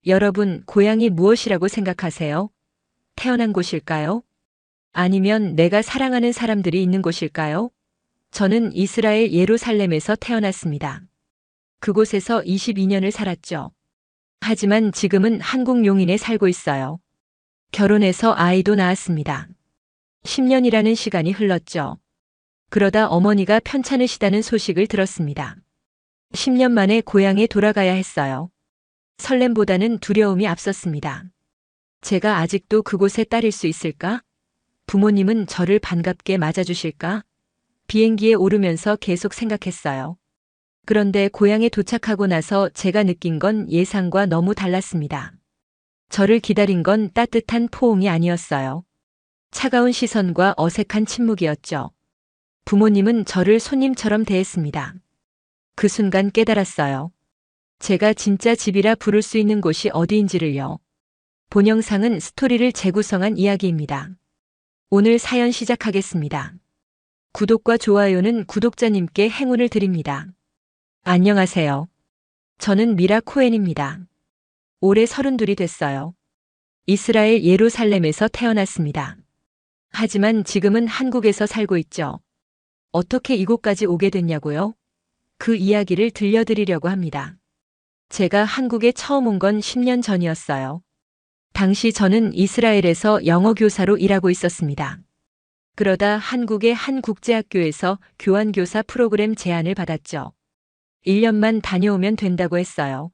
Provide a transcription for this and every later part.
여러분, 고향이 무엇이라고 생각하세요? 태어난 곳일까요? 아니면 내가 사랑하는 사람들이 있는 곳일까요? 저는 이스라엘 예루살렘에서 태어났습니다. 그곳에서 22년을 살았죠. 하지만 지금은 한국 용인에 살고 있어요. 결혼해서 아이도 낳았습니다. 10년이라는 시간이 흘렀죠. 그러다 어머니가 편찮으시다는 소식을 들었습니다. 10년 만에 고향에 돌아가야 했어요. 설렘보다는 두려움이 앞섰습니다. 제가 아직도 그곳에 따를 수 있을까? 부모님은 저를 반갑게 맞아주실까? 비행기에 오르면서 계속 생각했어요. 그런데 고향에 도착하고 나서 제가 느낀 건 예상과 너무 달랐습니다. 저를 기다린 건 따뜻한 포옹이 아니었어요. 차가운 시선과 어색한 침묵이었죠. 부모님은 저를 손님처럼 대했습니다. 그 순간 깨달았어요. 제가 진짜 집이라 부를 수 있는 곳이 어디인지를요. 본 영상은 스토리를 재구성한 이야기입니다. 오늘 사연 시작하겠습니다. 구독과 좋아요는 구독자님께 행운을 드립니다. 안녕하세요. 저는 미라 코엔입니다. 올해 32이 됐어요. 이스라엘 예루살렘에서 태어났습니다. 하지만 지금은 한국에서 살고 있죠. 어떻게 이곳까지 오게 됐냐고요? 그 이야기를 들려드리려고 합니다. 제가 한국에 처음 온 건 10년 전이었어요. 당시 저는 이스라엘에서 영어 교사로 일하고 있었습니다. 그러다 한국의 한 국제학교에서 교환교사 프로그램 제안을 받았죠. 1년만 다녀오면 된다고 했어요.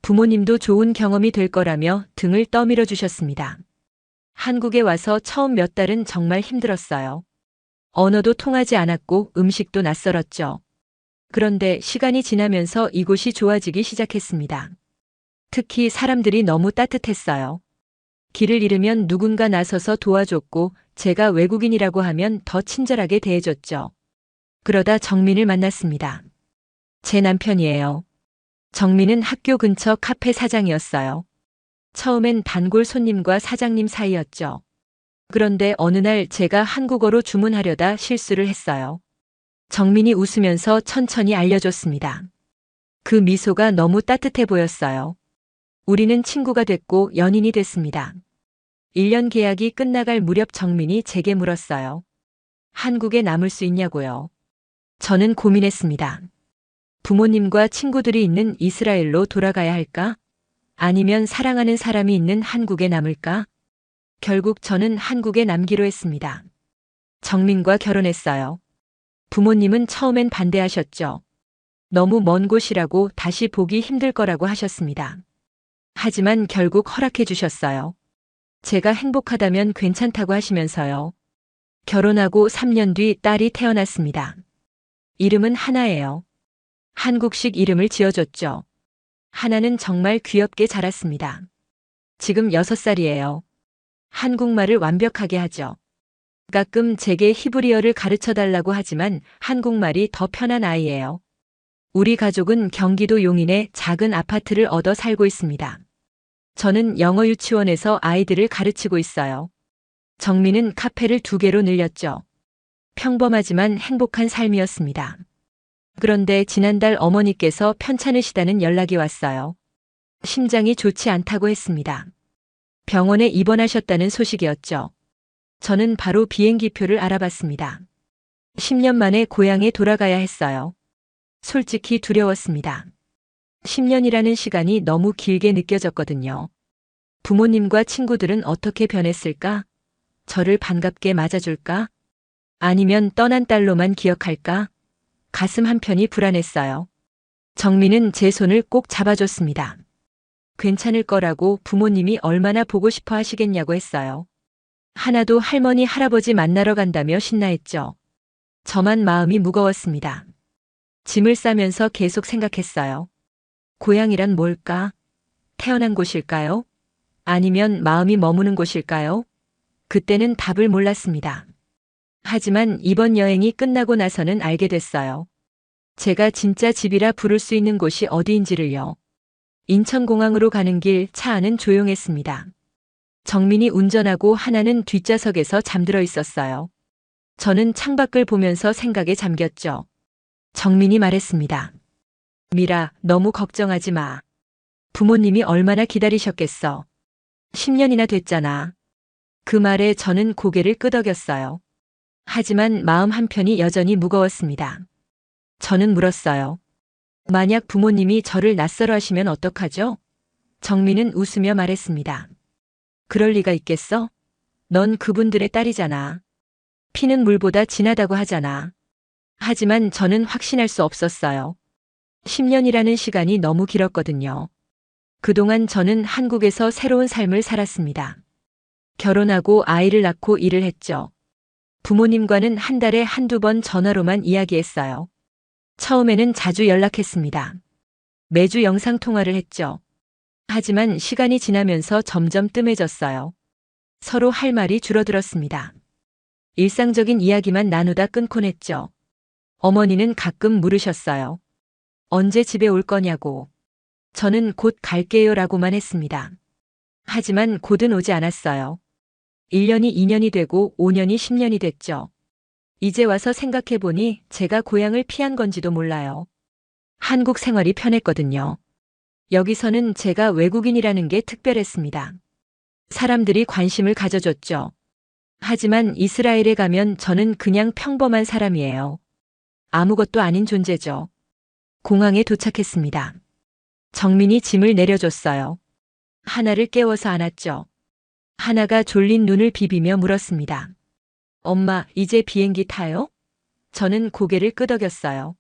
부모님도 좋은 경험이 될 거라며 등을 떠밀어 주셨습니다. 한국에 와서 처음 몇 달은 정말 힘들었어요. 언어도 통하지 않았고 음식도 낯설었죠. 그런데 시간이 지나면서 이곳이 좋아지기 시작했습니다. 특히 사람들이 너무 따뜻했어요. 길을 잃으면 누군가 나서서 도와줬고 제가 외국인이라고 하면 더 친절하게 대해줬죠. 그러다 정민을 만났습니다. 제 남편이에요. 정민은 학교 근처 카페 사장이었어요. 처음엔 단골 손님과 사장님 사이였죠. 그런데 어느 날 제가 한국어로 주문하려다 실수를 했어요. 정민이 웃으면서 천천히 알려줬습니다. 그 미소가 너무 따뜻해 보였어요. 우리는 친구가 됐고 연인이 됐습니다. 1년 계약이 끝나갈 무렵 정민이 제게 물었어요. 한국에 남을 수 있냐고요. 저는 고민했습니다. 부모님과 친구들이 있는 이스라엘로 돌아가야 할까? 아니면 사랑하는 사람이 있는 한국에 남을까? 결국 저는 한국에 남기로 했습니다. 정민과 결혼했어요. 부모님은 처음엔 반대하셨죠. 너무 먼 곳이라고 다시 보기 힘들 거라고 하셨습니다. 하지만 결국 허락해 주셨어요. 제가 행복하다면 괜찮다고 하시면서요. 결혼하고 3년 뒤 딸이 태어났습니다. 이름은 하나예요. 한국식 이름을 지어줬죠. 하나는 정말 귀엽게 자랐습니다. 지금 6살이에요. 한국말을 완벽하게 하죠. 가끔 제게 히브리어를 가르쳐 달라고 하지만 한국말이 더 편한 아이예요. 우리 가족은 경기도 용인에 작은 아파트를 얻어 살고 있습니다. 저는 영어 유치원에서 아이들을 가르치고 있어요. 정민은 카페를 2개로 늘렸죠. 평범하지만 행복한 삶이었습니다. 그런데 지난달 어머니께서 편찮으시다는 연락이 왔어요. 심장이 좋지 않다고 했습니다. 병원에 입원하셨다는 소식이었죠. 저는 바로 비행기표를 알아봤습니다. 10년 만에 고향에 돌아가야 했어요. 솔직히 두려웠습니다. 10년이라는 시간이 너무 길게 느껴졌거든요. 부모님과 친구들은 어떻게 변했을까? 저를 반갑게 맞아줄까? 아니면 떠난 딸로만 기억할까? 가슴 한편이 불안했어요. 정민은 제 손을 꼭 잡아줬습니다. 괜찮을 거라고 부모님이 얼마나 보고 싶어 하시겠냐고 했어요. 하나도 할머니, 할아버지 만나러 간다며 신나했죠. 저만 마음이 무거웠습니다. 짐을 싸면서 계속 생각했어요. 고향이란 뭘까? 태어난 곳일까요? 아니면 마음이 머무는 곳일까요? 그때는 답을 몰랐습니다. 하지만 이번 여행이 끝나고 나서는 알게 됐어요. 제가 진짜 집이라 부를 수 있는 곳이 어디인지를요. 인천공항으로 가는 길 차 안은 조용했습니다. 정민이 운전하고 하나는 뒷좌석에서 잠들어 있었어요. 저는 창밖을 보면서 생각에 잠겼죠. 정민이 말했습니다. 미라, 너무 걱정하지 마. 부모님이 얼마나 기다리셨겠어. 10년이나 됐잖아. 그 말에 저는 고개를 끄덕였어요. 하지만 마음 한편이 여전히 무거웠습니다. 저는 물었어요. 만약 부모님이 저를 낯설어 하시면 어떡하죠? 정민은 웃으며 말했습니다. 그럴 리가 있겠어? 넌 그분들의 딸이잖아. 피는 물보다 진하다고 하잖아. 하지만 저는 확신할 수 없었어요. 10년이라는 시간이 너무 길었거든요. 그동안 저는 한국에서 새로운 삶을 살았습니다. 결혼하고 아이를 낳고 일을 했죠. 부모님과는 한 달에 한두 번 전화로만 이야기했어요. 처음에는 자주 연락했습니다. 매주 영상통화를 했죠. 하지만 시간이 지나면서 점점 뜸해졌어요. 서로 할 말이 줄어들었습니다. 일상적인 이야기만 나누다 끊곤 했죠. 어머니는 가끔 물으셨어요. 언제 집에 올 거냐고. 저는 곧 갈게요라고만 했습니다. 하지만 곧은 오지 않았어요. 1년이 2년이 되고 5년이 10년이 됐죠. 이제 와서 생각해보니 제가 고향을 피한 건지도 몰라요. 한국 생활이 편했거든요. 여기서는 제가 외국인이라는 게 특별했습니다. 사람들이 관심을 가져줬죠. 하지만 이스라엘에 가면 저는 그냥 평범한 사람이에요. 아무것도 아닌 존재죠. 공항에 도착했습니다. 정민이 짐을 내려줬어요. 하나를 깨워서 안았죠. 하나가 졸린 눈을 비비며 물었습니다. 엄마, 이제 비행기 타요? 저는 고개를 끄덕였어요.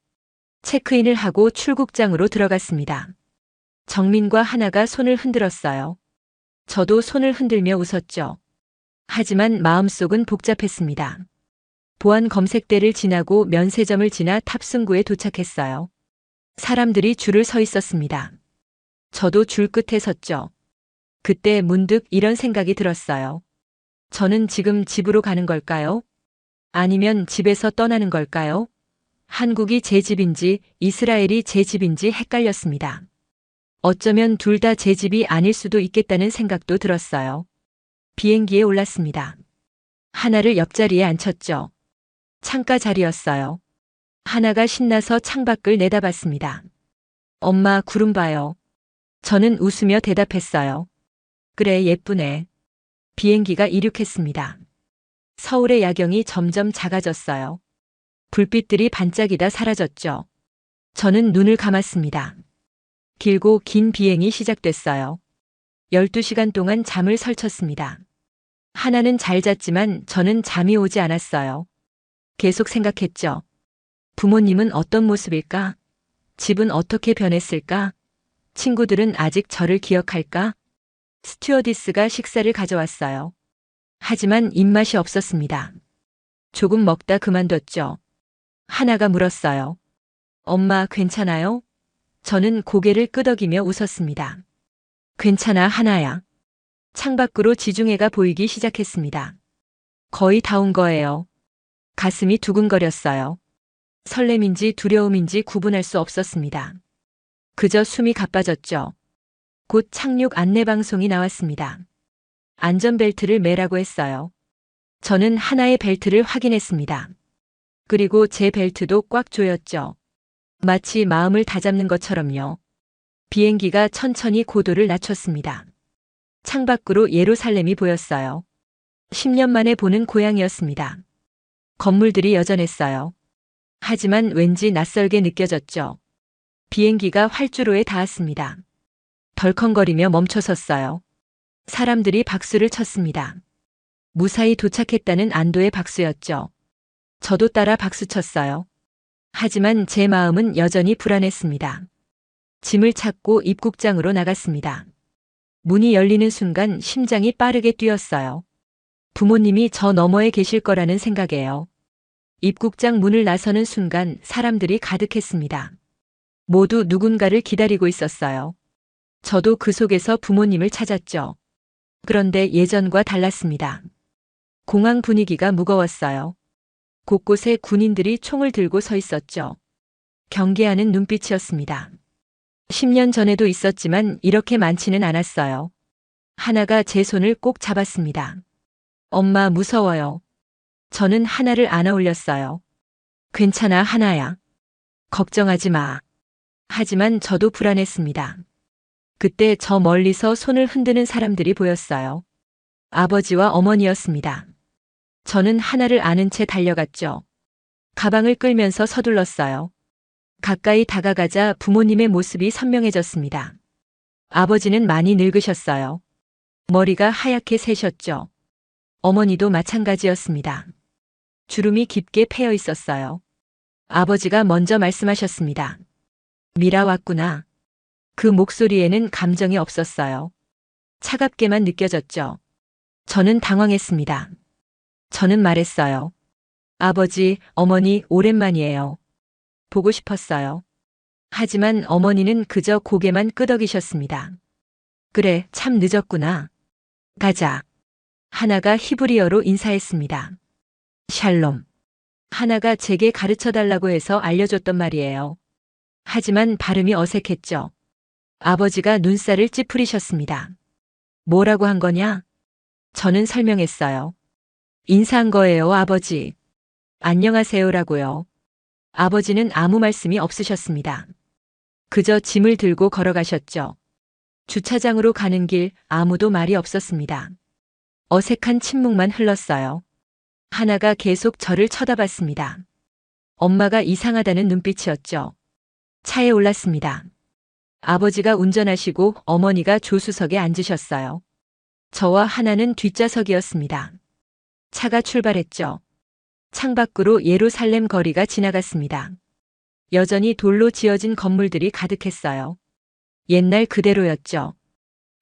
체크인을 하고 출국장으로 들어갔습니다. 정민과 하나가 손을 흔들었어요. 저도 손을 흔들며 웃었죠. 하지만 마음속은 복잡했습니다. 보안 검색대를 지나고 면세점을 지나 탑승구에 도착했어요. 사람들이 줄을 서 있었습니다. 저도 줄 끝에 섰죠. 그때 문득 이런 생각이 들었어요. 저는 지금 집으로 가는 걸까요? 아니면 집에서 떠나는 걸까요? 한국이 제 집인지 이스라엘이 제 집인지 헷갈렸습니다. 어쩌면 둘 다 제 집이 아닐 수도 있겠다는 생각도 들었어요. 비행기에 올랐습니다. 하나를 옆자리에 앉혔죠. 창가 자리였어요. 하나가 신나서 창밖을 내다봤습니다. 엄마, 구름 봐요. 저는 웃으며 대답했어요. 그래, 예쁘네. 비행기가 이륙했습니다. 서울의 야경이 점점 작아졌어요. 불빛들이 반짝이다 사라졌죠. 저는 눈을 감았습니다. 길고 긴 비행이 시작됐어요. 12시간 동안 잠을 설쳤습니다. 하나는 잘 잤지만 저는 잠이 오지 않았어요. 계속 생각했죠. 부모님은 어떤 모습일까? 집은 어떻게 변했을까? 친구들은 아직 저를 기억할까? 스튜어디스가 식사를 가져왔어요. 하지만 입맛이 없었습니다. 조금 먹다 그만뒀죠. 하나가 물었어요. 엄마, 괜찮아요? 저는 고개를 끄덕이며 웃었습니다. 괜찮아, 하나야. 창밖으로 지중해가 보이기 시작했습니다. 거의 다 온 거예요. 가슴이 두근거렸어요. 설렘인지 두려움인지 구분할 수 없었습니다. 그저 숨이 가빠졌죠. 곧 착륙 안내방송이 나왔습니다. 안전벨트를 매라고 했어요. 저는 하나의 벨트를 확인했습니다. 그리고 제 벨트도 꽉 조였죠. 마치 마음을 다잡는 것처럼요. 비행기가 천천히 고도를 낮췄습니다. 창밖으로 예루살렘이 보였어요. 10년 만에 보는 고향이었습니다. 건물들이 여전했어요. 하지만 왠지 낯설게 느껴졌죠. 비행기가 활주로에 닿았습니다. 덜컹거리며 멈춰섰어요. 사람들이 박수를 쳤습니다. 무사히 도착했다는 안도의 박수였죠. 저도 따라 박수쳤어요. 하지만 제 마음은 여전히 불안했습니다. 짐을 찾고 입국장으로 나갔습니다. 문이 열리는 순간 심장이 빠르게 뛰었어요. 부모님이 저 너머에 계실 거라는 생각에요. 입국장 문을 나서는 순간 사람들이 가득했습니다. 모두 누군가를 기다리고 있었어요. 저도 그 속에서 부모님을 찾았죠. 그런데 예전과 달랐습니다. 공항 분위기가 무거웠어요. 곳곳에 군인들이 총을 들고 서 있었죠. 경계하는 눈빛이었습니다. 10년 전에도 있었지만 이렇게 많지는 않았어요. 하나가 제 손을 꼭 잡았습니다. 엄마, 무서워요. 저는 하나를 안아 올렸어요. 괜찮아, 하나야. 걱정하지 마. 하지만 저도 불안했습니다. 그때 저 멀리서 손을 흔드는 사람들이 보였어요. 아버지와 어머니였습니다. 저는 하나를 아는 채 달려갔죠. 가방을 끌면서 서둘렀어요. 가까이 다가가자 부모님의 모습이 선명해졌습니다. 아버지는 많이 늙으셨어요. 머리가 하얗게 새셨죠. 어머니도 마찬가지였습니다. 주름이 깊게 패여 있었어요. 아버지가 먼저 말씀하셨습니다. 미라 왔구나. 그 목소리에는 감정이 없었어요. 차갑게만 느껴졌죠. 저는 당황했습니다. 저는 말했어요. 아버지, 어머니, 오랜만이에요. 보고 싶었어요. 하지만 어머니는 그저 고개만 끄덕이셨습니다. 그래, 참 늦었구나. 가자. 하나가 히브리어로 인사했습니다. 샬롬. 하나가 제게 가르쳐달라고 해서 알려줬던 말이에요. 하지만 발음이 어색했죠. 아버지가 눈살을 찌푸리셨습니다. 뭐라고 한 거냐? 저는 설명했어요. 인사한 거예요, 아버지. 안녕하세요라고요. 아버지는 아무 말씀이 없으셨습니다. 그저 짐을 들고 걸어가셨죠. 주차장으로 가는 길 아무도 말이 없었습니다. 어색한 침묵만 흘렀어요. 하나가 계속 저를 쳐다봤습니다. 엄마가 이상하다는 눈빛이었죠. 차에 올랐습니다. 아버지가 운전하시고 어머니가 조수석에 앉으셨어요. 저와 하나는 뒷좌석이었습니다. 차가 출발했죠. 창밖으로 예루살렘 거리가 지나갔습니다. 여전히 돌로 지어진 건물들이 가득했어요. 옛날 그대로였죠.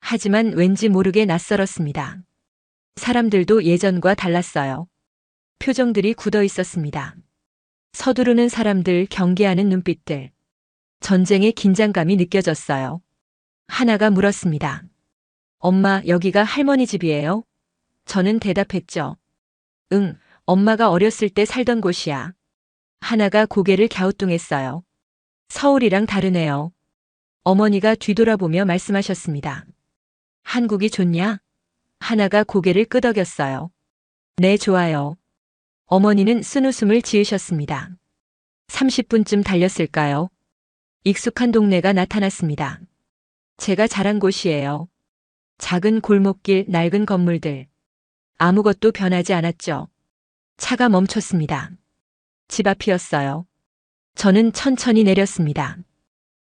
하지만 왠지 모르게 낯설었습니다. 사람들도 예전과 달랐어요. 표정들이 굳어 있었습니다. 서두르는 사람들, 경계하는 눈빛들. 전쟁의 긴장감이 느껴졌어요. 하나가 물었습니다. 엄마, 여기가 할머니 집이에요? 저는 대답했죠. 응, 엄마가 어렸을 때 살던 곳이야. 하나가 고개를 갸우뚱했어요. 서울이랑 다르네요. 어머니가 뒤돌아보며 말씀하셨습니다. 한국이 좋냐? 하나가 고개를 끄덕였어요. 네, 좋아요. 어머니는 쓴웃음을 지으셨습니다. 30분쯤 달렸을까요? 익숙한 동네가 나타났습니다. 제가 자란 곳이에요. 작은 골목길, 낡은 건물들. 아무것도 변하지 않았죠. 차가 멈췄습니다. 집 앞이었어요. 저는 천천히 내렸습니다.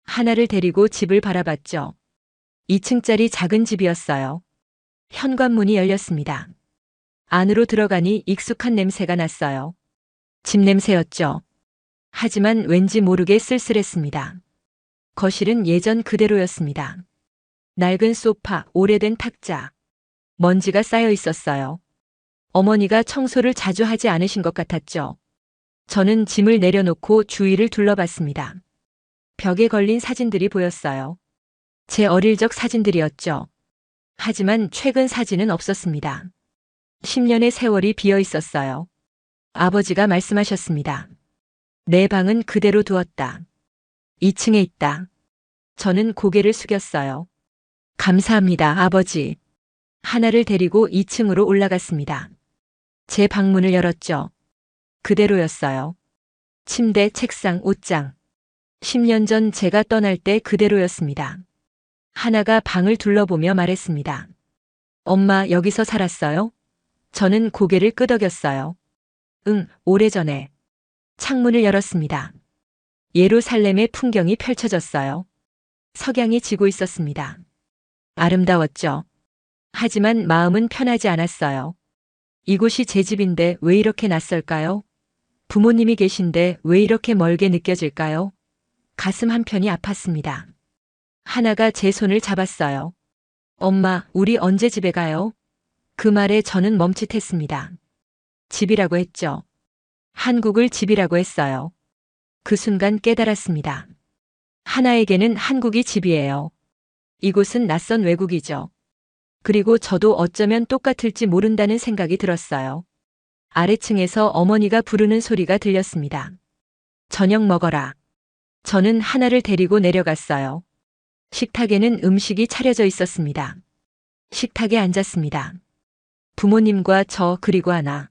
하나를 데리고 집을 바라봤죠. 2층짜리 작은 집이었어요. 현관문이 열렸습니다. 안으로 들어가니 익숙한 냄새가 났어요. 집 냄새였죠. 하지만 왠지 모르게 쓸쓸했습니다. 거실은 예전 그대로였습니다. 낡은 소파, 오래된 탁자. 먼지가 쌓여 있었어요. 어머니가 청소를 자주 하지 않으신 것 같았죠. 저는 짐을 내려놓고 주위를 둘러봤습니다. 벽에 걸린 사진들이 보였어요. 제 어릴 적 사진들이었죠. 하지만 최근 사진은 없었습니다. 10년의 세월이 비어 있었어요. 아버지가 말씀하셨습니다. 내 방은 그대로 두었다. 2층에 있다. 저는 고개를 숙였어요. 감사합니다, 아버지. 하나를 데리고 2층으로 올라갔습니다. 제 방문을 열었죠. 그대로였어요. 침대, 책상, 옷장. 10년 전 제가 떠날 때 그대로였습니다. 하나가 방을 둘러보며 말했습니다. 엄마, 여기서 살았어요? 저는 고개를 끄덕였어요. 응, 오래전에. 창문을 열었습니다. 예루살렘의 풍경이 펼쳐졌어요. 석양이 지고 있었습니다. 아름다웠죠. 하지만 마음은 편하지 않았어요. 이곳이 제 집인데 왜 이렇게 낯설까요? 부모님이 계신데 왜 이렇게 멀게 느껴질까요? 가슴 한편이 아팠습니다. 하나가 제 손을 잡았어요. 엄마, 우리 언제 집에 가요? 그 말에 저는 멈칫했습니다. 집이라고 했죠. 한국을 집이라고 했어요. 그 순간 깨달았습니다. 하나에게는 한국이 집이에요. 이곳은 낯선 외국이죠. 그리고 저도 어쩌면 똑같을지 모른다는 생각이 들었어요. 아래층에서 어머니가 부르는 소리가 들렸습니다. 저녁 먹어라. 저는 하나를 데리고 내려갔어요. 식탁에는 음식이 차려져 있었습니다. 식탁에 앉았습니다. 부모님과 저 그리고 하나.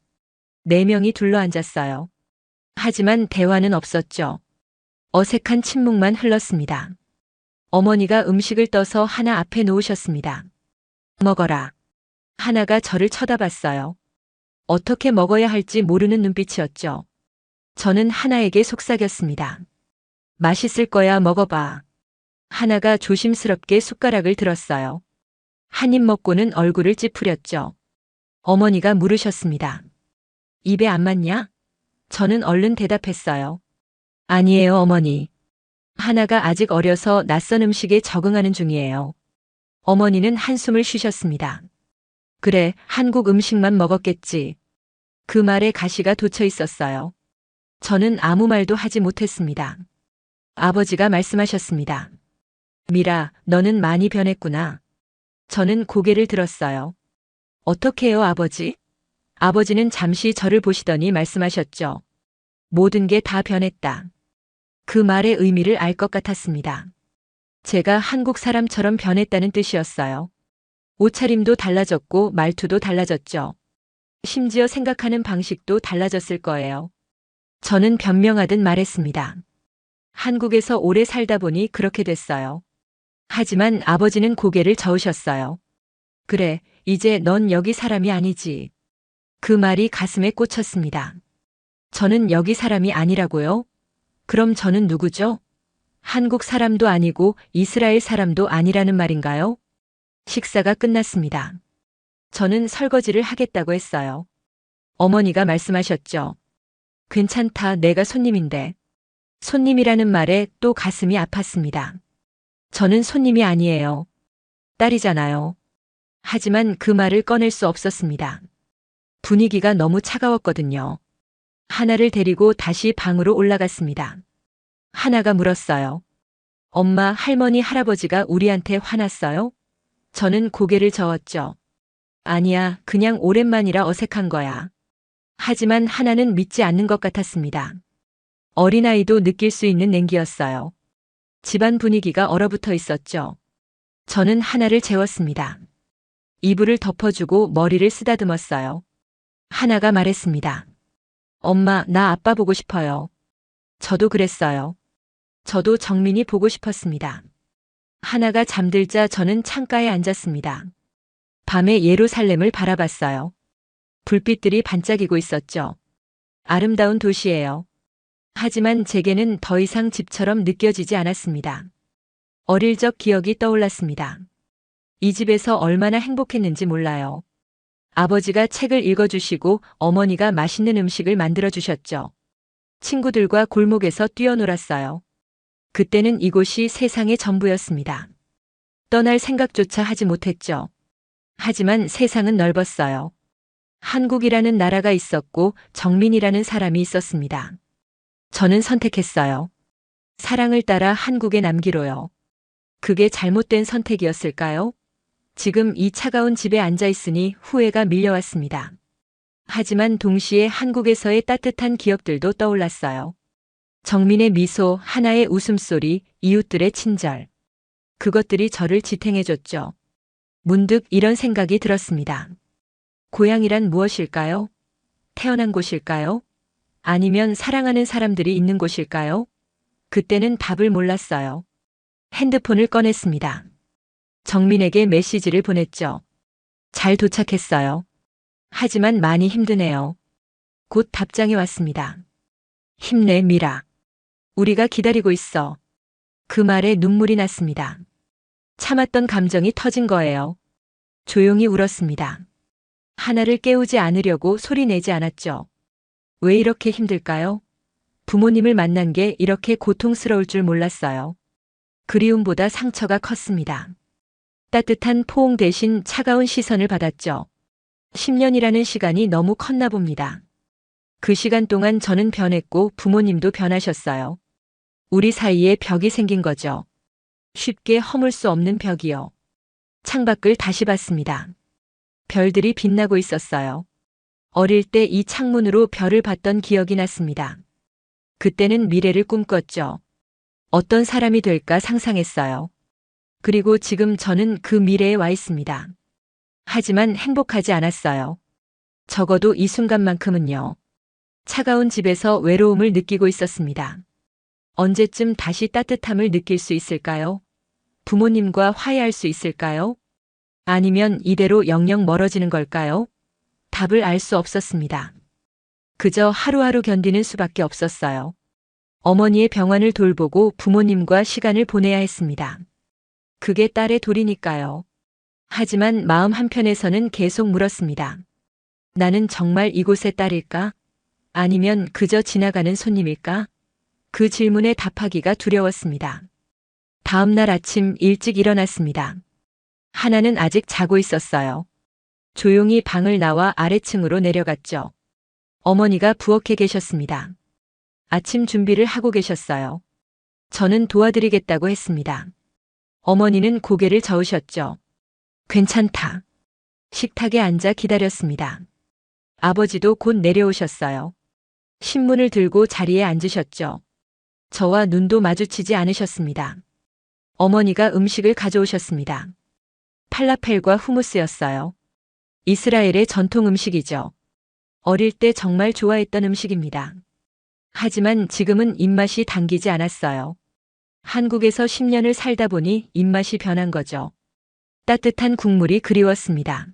4명이 둘러앉았어요. 하지만 대화는 없었죠. 어색한 침묵만 흘렀습니다. 어머니가 음식을 떠서 하나 앞에 놓으셨습니다. 먹어라. 하나가 저를 쳐다봤어요. 어떻게 먹어야 할지 모르는 눈빛이었죠. 저는 하나에게 속삭였습니다. 맛있을 거야, 먹어봐. 하나가 조심스럽게 숟가락을 들었어요. 한 입 먹고는 얼굴을 찌푸렸죠. 어머니가 물으셨습니다. 입에 안 맞냐? 저는 얼른 대답했어요. 아니에요, 어머니. 하나가 아직 어려서 낯선 음식에 적응하는 중이에요. 어머니는 한숨을 쉬셨습니다. 그래, 한국 음식만 먹었겠지. 그 말에 가시가 돋쳐 있었어요. 저는 아무 말도 하지 못했습니다. 아버지가 말씀하셨습니다. 미라, 너는 많이 변했구나. 저는 고개를 들었어요. 어떻게 해요, 아버지? 아버지는 잠시 저를 보시더니 말씀하셨죠. 모든 게 다 변했다. 그 말의 의미를 알 것 같았습니다. 제가 한국 사람처럼 변했다는 뜻이었어요. 옷차림도 달라졌고 말투도 달라졌죠. 심지어 생각하는 방식도 달라졌을 거예요. 저는 변명하듯 말했습니다. 한국에서 오래 살다 보니 그렇게 됐어요. 하지만 아버지는 고개를 저으셨어요. 그래, 이제 넌 여기 사람이 아니지. 그 말이 가슴에 꽂혔습니다. 저는 여기 사람이 아니라고요? 그럼 저는 누구죠? 한국 사람도 아니고 이스라엘 사람도 아니라는 말인가요? 식사가 끝났습니다. 저는 설거지를 하겠다고 했어요. 어머니가 말씀하셨죠. 괜찮다, 내가 손님인데. 손님이라는 말에 또 가슴이 아팠습니다. 저는 손님이 아니에요. 딸이잖아요. 하지만 그 말을 꺼낼 수 없었습니다. 분위기가 너무 차가웠거든요. 하나를 데리고 다시 방으로 올라갔습니다. 하나가 물었어요. 엄마, 할머니, 할아버지가 우리한테 화났어요? 저는 고개를 저었죠. 아니야, 그냥 오랜만이라 어색한 거야. 하지만 하나는 믿지 않는 것 같았습니다. 어린아이도 느낄 수 있는 냉기였어요. 집안 분위기가 얼어붙어 있었죠. 저는 하나를 재웠습니다. 이불을 덮어주고 머리를 쓰다듬었어요. 하나가 말했습니다. 엄마, 나 아빠 보고 싶어요. 저도 그랬어요. 저도 정민이 보고 싶었습니다. 하나가 잠들자 저는 창가에 앉았습니다. 밤에 예루살렘을 바라봤어요. 불빛들이 반짝이고 있었죠. 아름다운 도시예요. 하지만 제게는 더 이상 집처럼 느껴지지 않았습니다. 어릴 적 기억이 떠올랐습니다. 이 집에서 얼마나 행복했는지 몰라요. 아버지가 책을 읽어주시고 어머니가 맛있는 음식을 만들어주셨죠. 친구들과 골목에서 뛰어놀았어요. 그때는 이곳이 세상의 전부였습니다. 떠날 생각조차 하지 못했죠. 하지만 세상은 넓었어요. 한국이라는 나라가 있었고 정민이라는 사람이 있었습니다. 저는 선택했어요. 사랑을 따라 한국에 남기로요. 그게 잘못된 선택이었을까요? 지금 이 차가운 집에 앉아 있으니 후회가 밀려왔습니다. 하지만 동시에 한국에서의 따뜻한 기억들도 떠올랐어요. 정민의 미소, 하나의 웃음소리, 이웃들의 친절. 그것들이 저를 지탱해줬죠. 문득 이런 생각이 들었습니다. 고향이란 무엇일까요? 태어난 곳일까요? 아니면 사랑하는 사람들이 있는 곳일까요? 그때는 답을 몰랐어요. 핸드폰을 꺼냈습니다. 정민에게 메시지를 보냈죠. 잘 도착했어요. 하지만 많이 힘드네요. 곧 답장이 왔습니다. 힘내, 미라. 우리가 기다리고 있어. 그 말에 눈물이 났습니다. 참았던 감정이 터진 거예요. 조용히 울었습니다. 하나를 깨우지 않으려고 소리 내지 않았죠. 왜 이렇게 힘들까요? 부모님을 만난 게 이렇게 고통스러울 줄 몰랐어요. 그리움보다 상처가 컸습니다. 따뜻한 포옹 대신 차가운 시선을 받았죠. 10년이라는 시간이 너무 컸나 봅니다. 그 시간 동안 저는 변했고 부모님도 변하셨어요. 우리 사이에 벽이 생긴 거죠. 쉽게 허물 수 없는 벽이요. 창밖을 다시 봤습니다. 별들이 빛나고 있었어요. 어릴 때 이 창문으로 별을 봤던 기억이 났습니다. 그때는 미래를 꿈꿨죠. 어떤 사람이 될까 상상했어요. 그리고 지금 저는 그 미래에 와 있습니다. 하지만 행복하지 않았어요. 적어도 이 순간만큼은요. 차가운 집에서 외로움을 느끼고 있었습니다. 언제쯤 다시 따뜻함을 느낄 수 있을까요? 부모님과 화해할 수 있을까요? 아니면 이대로 영영 멀어지는 걸까요? 답을 알 수 없었습니다. 그저 하루하루 견디는 수밖에 없었어요. 어머니의 병환을 돌보고 부모님과 시간을 보내야 했습니다. 그게 딸의 도리니까요. 하지만 마음 한편에서는 계속 물었습니다. 나는 정말 이곳의 딸일까? 아니면 그저 지나가는 손님일까? 그 질문에 답하기가 두려웠습니다. 다음 날 아침 일찍 일어났습니다. 하나는 아직 자고 있었어요. 조용히 방을 나와 아래층으로 내려갔죠. 어머니가 부엌에 계셨습니다. 아침 준비를 하고 계셨어요. 저는 도와드리겠다고 했습니다. 어머니는 고개를 저으셨죠. 괜찮다. 식탁에 앉아 기다렸습니다. 아버지도 곧 내려오셨어요. 신문을 들고 자리에 앉으셨죠. 저와 눈도 마주치지 않으셨습니다. 어머니가 음식을 가져오셨습니다. 팔라펠과 후무스였어요. 이스라엘의 전통 음식이죠. 어릴 때 정말 좋아했던 음식입니다. 하지만 지금은 입맛이 당기지 않았어요. 한국에서 10년을 살다 보니 입맛이 변한 거죠. 따뜻한 국물이 그리웠습니다.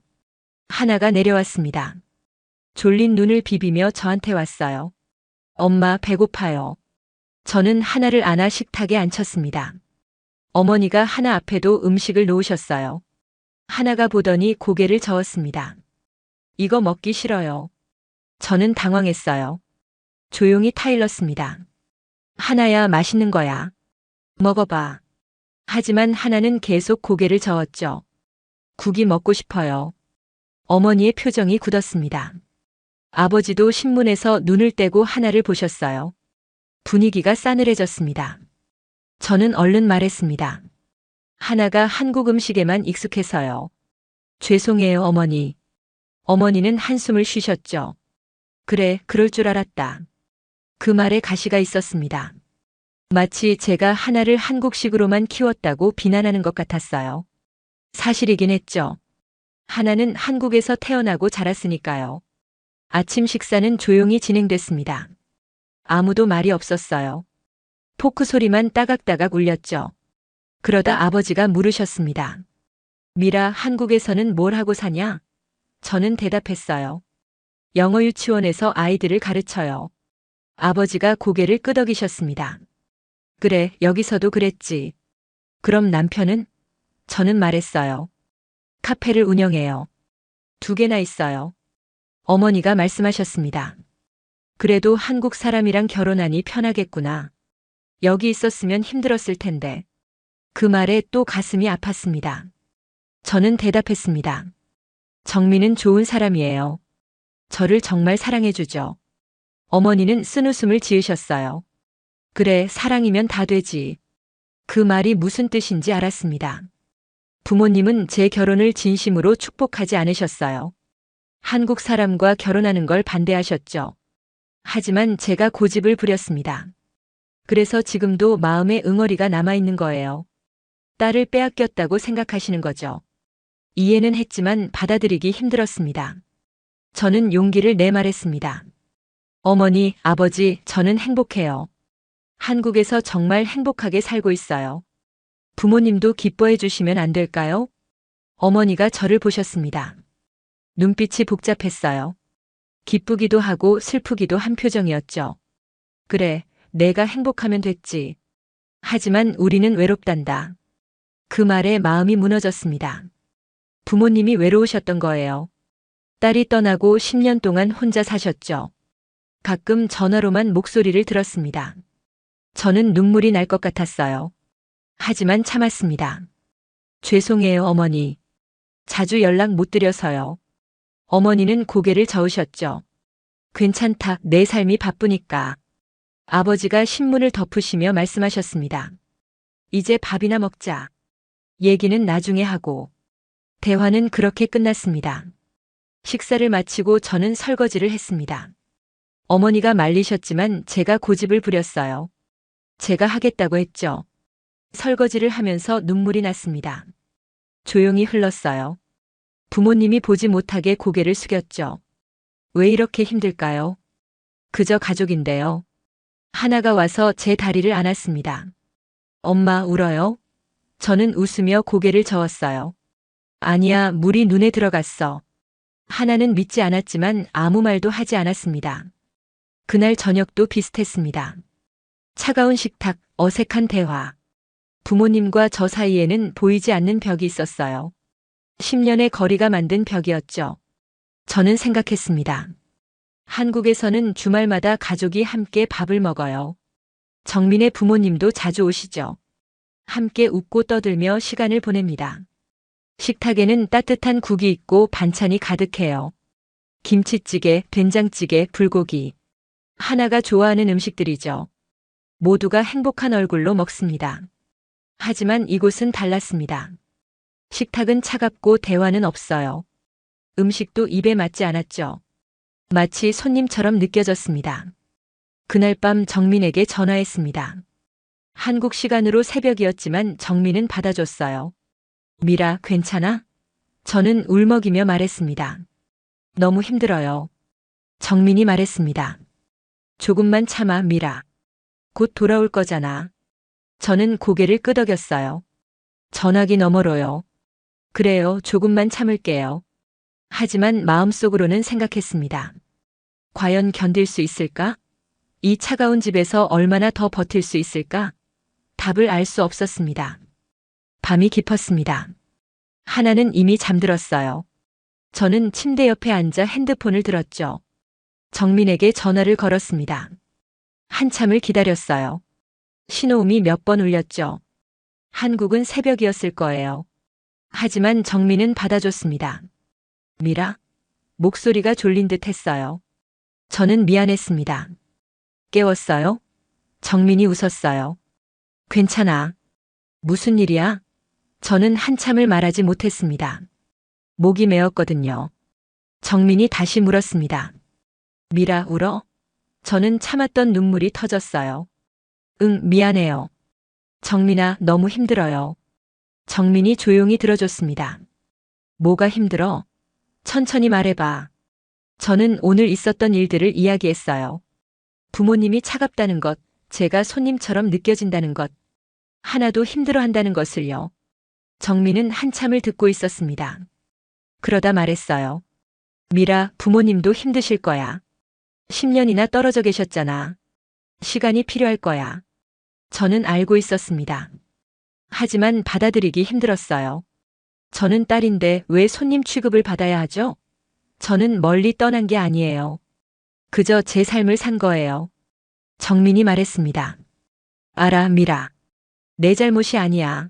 하나가 내려왔습니다. 졸린 눈을 비비며 저한테 왔어요. 엄마, 배고파요. 저는 하나를 안아 식탁에 앉혔습니다. 어머니가 하나 앞에도 음식을 놓으셨어요. 하나가 보더니 고개를 저었습니다. 이거 먹기 싫어요. 저는 당황했어요. 조용히 타일렀습니다. 하나야, 맛있는 거야. 먹어봐. 하지만 하나는 계속 고개를 저었죠. 국이 먹고 싶어요. 어머니의 표정이 굳었습니다. 아버지도 신문에서 눈을 떼고 하나를 보셨어요. 분위기가 싸늘해졌습니다. 저는 얼른 말했습니다. 하나가 한국 음식에만 익숙해서요. 죄송해요, 어머니. 어머니는 한숨을 쉬셨죠. 그래, 그럴 줄 알았다. 그 말에 가시가 있었습니다. 마치 제가 하나를 한국식으로만 키웠다고 비난하는 것 같았어요. 사실이긴 했죠. 하나는 한국에서 태어나고 자랐으니까요. 아침 식사는 조용히 진행됐습니다. 아무도 말이 없었어요. 포크 소리만 따각따각 울렸죠. 그러다 아버지가 물으셨습니다. 미라, 한국에서는 뭘 하고 사냐? 저는 대답했어요. 영어 유치원에서 아이들을 가르쳐요. 아버지가 고개를 끄덕이셨습니다. 그래, 여기서도 그랬지. 그럼 남편은? 저는 말했어요. 카페를 운영해요. 2개나 있어요. 어머니가 말씀하셨습니다. 그래도 한국 사람이랑 결혼하니 편하겠구나. 여기 있었으면 힘들었을 텐데. 그 말에 또 가슴이 아팠습니다. 저는 대답했습니다. 정민은 좋은 사람이에요. 저를 정말 사랑해주죠. 어머니는 쓴웃음을 지으셨어요. 그래, 사랑이면 다 되지. 그 말이 무슨 뜻인지 알았습니다. 부모님은 제 결혼을 진심으로 축복하지 않으셨어요. 한국 사람과 결혼하는 걸 반대하셨죠. 하지만 제가 고집을 부렸습니다. 그래서 지금도 마음에 응어리가 남아있는 거예요. 딸을 빼앗겼다고 생각하시는 거죠. 이해는 했지만 받아들이기 힘들었습니다. 저는 용기를 내말했습니다. 어머니, 아버지, 저는 행복해요. 한국에서 정말 행복하게 살고 있어요. 부모님도 기뻐해 주시면 안 될까요? 어머니가 저를 보셨습니다. 눈빛이 복잡했어요. 기쁘기도 하고 슬프기도 한 표정이었죠. 그래, 내가 행복하면 됐지. 하지만 우리는 외롭단다. 그 말에 마음이 무너졌습니다. 부모님이 외로우셨던 거예요. 딸이 떠나고 10년 동안 혼자 사셨죠. 가끔 전화로만 목소리를 들었습니다. 저는 눈물이 날 것 같았어요. 하지만 참았습니다. 죄송해요, 어머니. 자주 연락 못 드려서요. 어머니는 고개를 저으셨죠. 괜찮다, 내 삶이 바쁘니까. 아버지가 신문을 덮으시며 말씀하셨습니다. 이제 밥이나 먹자. 얘기는 나중에 하고. 대화는 그렇게 끝났습니다. 식사를 마치고 저는 설거지를 했습니다. 어머니가 말리셨지만 제가 고집을 부렸어요. 제가 하겠다고 했죠. 설거지를 하면서 눈물이 났습니다. 조용히 흘렀어요. 부모님이 보지 못하게 고개를 숙였죠. 왜 이렇게 힘들까요? 그저 가족인데요. 하나가 와서 제 다리를 안았습니다. 엄마, 울어요? 저는 웃으며 고개를 저었어요. 아니야, 물이 눈에 들어갔어. 하나는 믿지 않았지만 아무 말도 하지 않았습니다. 그날 저녁도 비슷했습니다. 차가운 식탁, 어색한 대화. 부모님과 저 사이에는 보이지 않는 벽이 있었어요. 10년의 거리가 만든 벽이었죠. 저는 생각했습니다. 한국에서는 주말마다 가족이 함께 밥을 먹어요. 정민의 부모님도 자주 오시죠. 함께 웃고 떠들며 시간을 보냅니다. 식탁에는 따뜻한 국이 있고 반찬이 가득해요. 김치찌개, 된장찌개, 불고기. 하나가 좋아하는 음식들이죠. 모두가 행복한 얼굴로 먹습니다. 하지만 이곳은 달랐습니다. 식탁은 차갑고 대화는 없어요. 음식도 입에 맞지 않았죠. 마치 손님처럼 느껴졌습니다. 그날 밤 정민에게 전화했습니다. 한국 시간으로 새벽이었지만 정민은 받아줬어요. 미라, 괜찮아? 저는 울먹이며 말했습니다. 너무 힘들어요. 정민이 말했습니다. 조금만 참아, 미라. 곧 돌아올 거잖아. 저는 고개를 끄덕였어요. 전화기 너머로요. 그래요, 조금만 참을게요. 하지만 마음속으로는 생각했습니다. 과연 견딜 수 있을까? 이 차가운 집에서 얼마나 더 버틸 수 있을까? 답을 알 수 없었습니다. 밤이 깊었습니다. 하나는 이미 잠들었어요. 저는 침대 옆에 앉아 핸드폰을 들었죠. 정민에게 전화를 걸었습니다. 한참을 기다렸어요. 신호음이 몇 번 울렸죠. 한국은 새벽이었을 거예요. 하지만 정민은 받아줬습니다. 미라? 목소리가 졸린 듯 했어요. 저는 미안했습니다. 깨웠어요? 정민이 웃었어요. 괜찮아. 무슨 일이야? 저는 한참을 말하지 못했습니다. 목이 메었거든요. 정민이 다시 물었습니다. 미라, 울어? 저는 참았던 눈물이 터졌어요. 응, 미안해요. 정민아, 너무 힘들어요. 정민이 조용히 들어줬습니다. 뭐가 힘들어? 천천히 말해봐. 저는 오늘 있었던 일들을 이야기했어요. 부모님이 차갑다는 것, 제가 손님처럼 느껴진다는 것, 하나도 힘들어한다는 것을요. 정민은 한참을 듣고 있었습니다. 그러다 말했어요. 미라, 부모님도 힘드실 거야. 10년이나 떨어져 계셨잖아. 시간이 필요할 거야. 저는 알고 있었습니다. 하지만 받아들이기 힘들었어요. 저는 딸인데 왜 손님 취급을 받아야 하죠? 저는 멀리 떠난 게 아니에요. 그저 제 삶을 산 거예요. 정민이 말했습니다. 알아, 미라. 내 잘못이 아니야.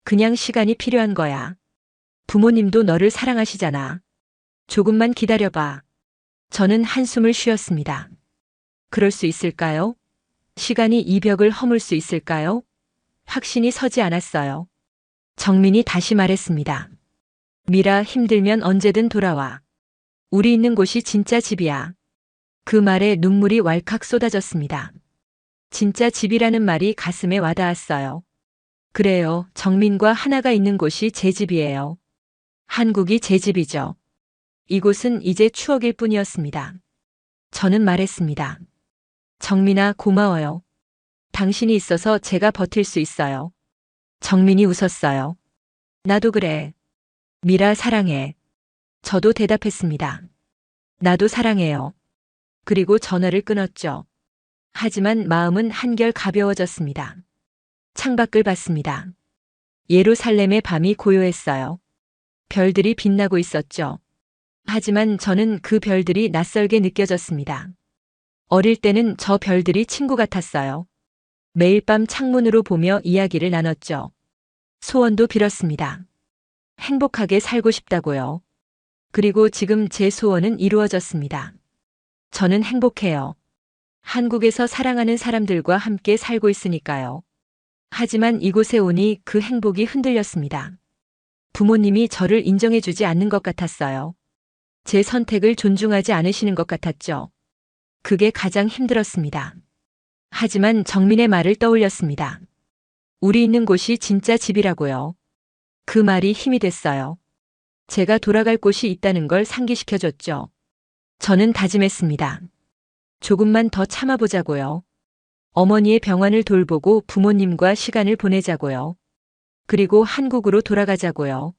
그냥 시간이 필요한 거야. 부모님도 너를 사랑하시잖아. 조금만 기다려봐. 저는 한숨을 쉬었습니다. 그럴 수 있을까요? 시간이 이 벽을 허물 수 있을까요? 확신이 서지 않았어요. 정민이 다시 말했습니다. 미라, 힘들면 언제든 돌아와. 우리 있는 곳이 진짜 집이야. 그 말에 눈물이 왈칵 쏟아졌습니다. 진짜 집이라는 말이 가슴에 와닿았어요. 그래요, 정민과 하나가 있는 곳이 제 집이에요. 한국이 제 집이죠. 이곳은 이제 추억일 뿐이었습니다. 저는 말했습니다. 정민아, 고마워요. 당신이 있어서 제가 버틸 수 있어요. 정민이 웃었어요. 나도 그래. 미라, 사랑해. 저도 대답했습니다. 나도 사랑해요. 그리고 전화를 끊었죠. 하지만 마음은 한결 가벼워졌습니다. 창밖을 봤습니다. 예루살렘의 밤이 고요했어요. 별들이 빛나고 있었죠. 하지만 저는 그 별들이 낯설게 느껴졌습니다. 어릴 때는 저 별들이 친구 같았어요. 매일 밤 창문으로 보며 이야기를 나눴죠. 소원도 빌었습니다. 행복하게 살고 싶다고요. 그리고 지금 제 소원은 이루어졌습니다. 저는 행복해요. 한국에서 사랑하는 사람들과 함께 살고 있으니까요. 하지만 이곳에 오니 그 행복이 흔들렸습니다. 부모님이 저를 인정해주지 않는 것 같았어요. 제 선택을 존중하지 않으시는 것 같았죠. 그게 가장 힘들었습니다. 하지만 정민의 말을 떠올렸습니다. 우리 있는 곳이 진짜 집이라고요. 그 말이 힘이 됐어요. 제가 돌아갈 곳이 있다는 걸 상기시켜줬죠. 저는 다짐했습니다. 조금만 더 참아보자고요. 어머니의 병환을 돌보고 부모님과 시간을 보내자고요. 그리고 한국으로 돌아가자고요.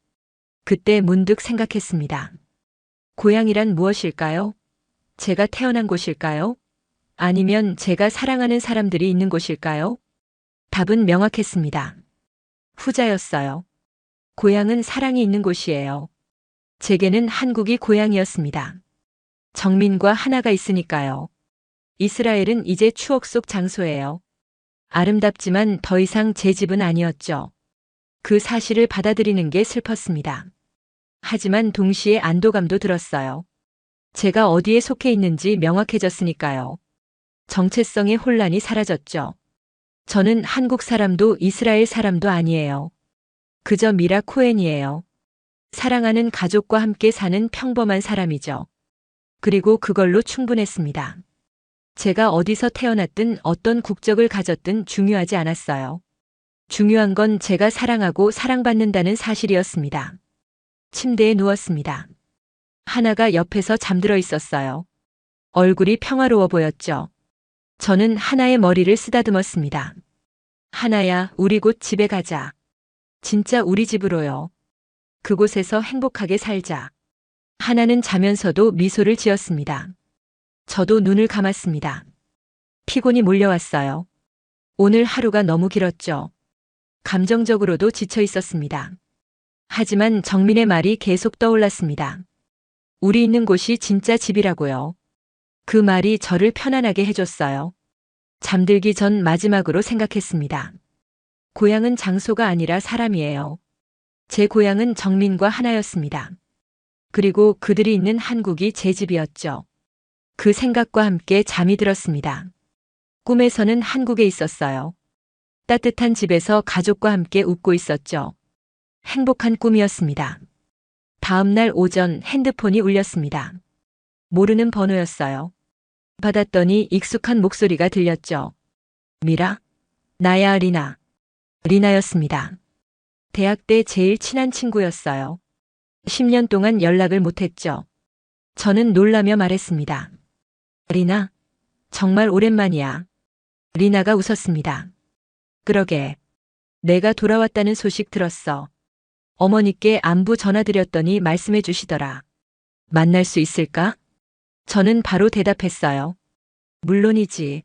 그때 문득 생각했습니다. 고향이란 무엇일까요? 제가 태어난 곳일까요? 아니면 제가 사랑하는 사람들이 있는 곳일까요? 답은 명확했습니다. 후자였어요. 고향은 사랑이 있는 곳이에요. 제게는 한국이 고향이었습니다. 정민과 하나가 있으니까요. 이스라엘은 이제 추억 속 장소예요. 아름답지만 더 이상 제 집은 아니었죠. 그 사실을 받아들이는 게 슬펐습니다. 하지만 동시에 안도감도 들었어요. 제가 어디에 속해 있는지 명확해졌으니까요. 정체성의 혼란이 사라졌죠. 저는 한국 사람도 이스라엘 사람도 아니에요. 그저 미라 코엔이에요. 사랑하는 가족과 함께 사는 평범한 사람이죠. 그리고 그걸로 충분했습니다. 제가 어디서 태어났든 어떤 국적을 가졌든 중요하지 않았어요. 중요한 건 제가 사랑하고 사랑받는다는 사실이었습니다. 침대에 누웠습니다. 하나가 옆에서 잠들어 있었어요. 얼굴이 평화로워 보였죠. 저는 하나의 머리를 쓰다듬었습니다. 하나야, 우리 곧 집에 가자. 진짜 우리 집으로요. 그곳에서 행복하게 살자. 하나는 자면서도 미소를 지었습니다. 저도 눈을 감았습니다. 피곤이 몰려왔어요. 오늘 하루가 너무 길었죠. 감정적으로도 지쳐 있었습니다. 하지만 정민의 말이 계속 떠올랐습니다. 우리 있는 곳이 진짜 집이라고요. 그 말이 저를 편안하게 해줬어요. 잠들기 전 마지막으로 생각했습니다. 고향은 장소가 아니라 사람이에요. 제 고향은 정민과 하나였습니다. 그리고 그들이 있는 한국이 제 집이었죠. 그 생각과 함께 잠이 들었습니다. 꿈에서는 한국에 있었어요. 따뜻한 집에서 가족과 함께 웃고 있었죠. 행복한 꿈이었습니다. 다음 날 오전 핸드폰이 울렸습니다. 모르는 번호였어요. 받았더니 익숙한 목소리가 들렸죠. 미라? 나야, 리나. 리나였습니다. 대학 때 제일 친한 친구였어요. 10년 동안 연락을 못했죠. 저는 놀라며 말했습니다. 리나, 정말 오랜만이야. 리나가 웃었습니다. 그러게. 내가 돌아왔다는 소식 들었어. 어머니께 안부 전화드렸더니 말씀해 주시더라. 만날 수 있을까? 저는 바로 대답했어요. 물론이지.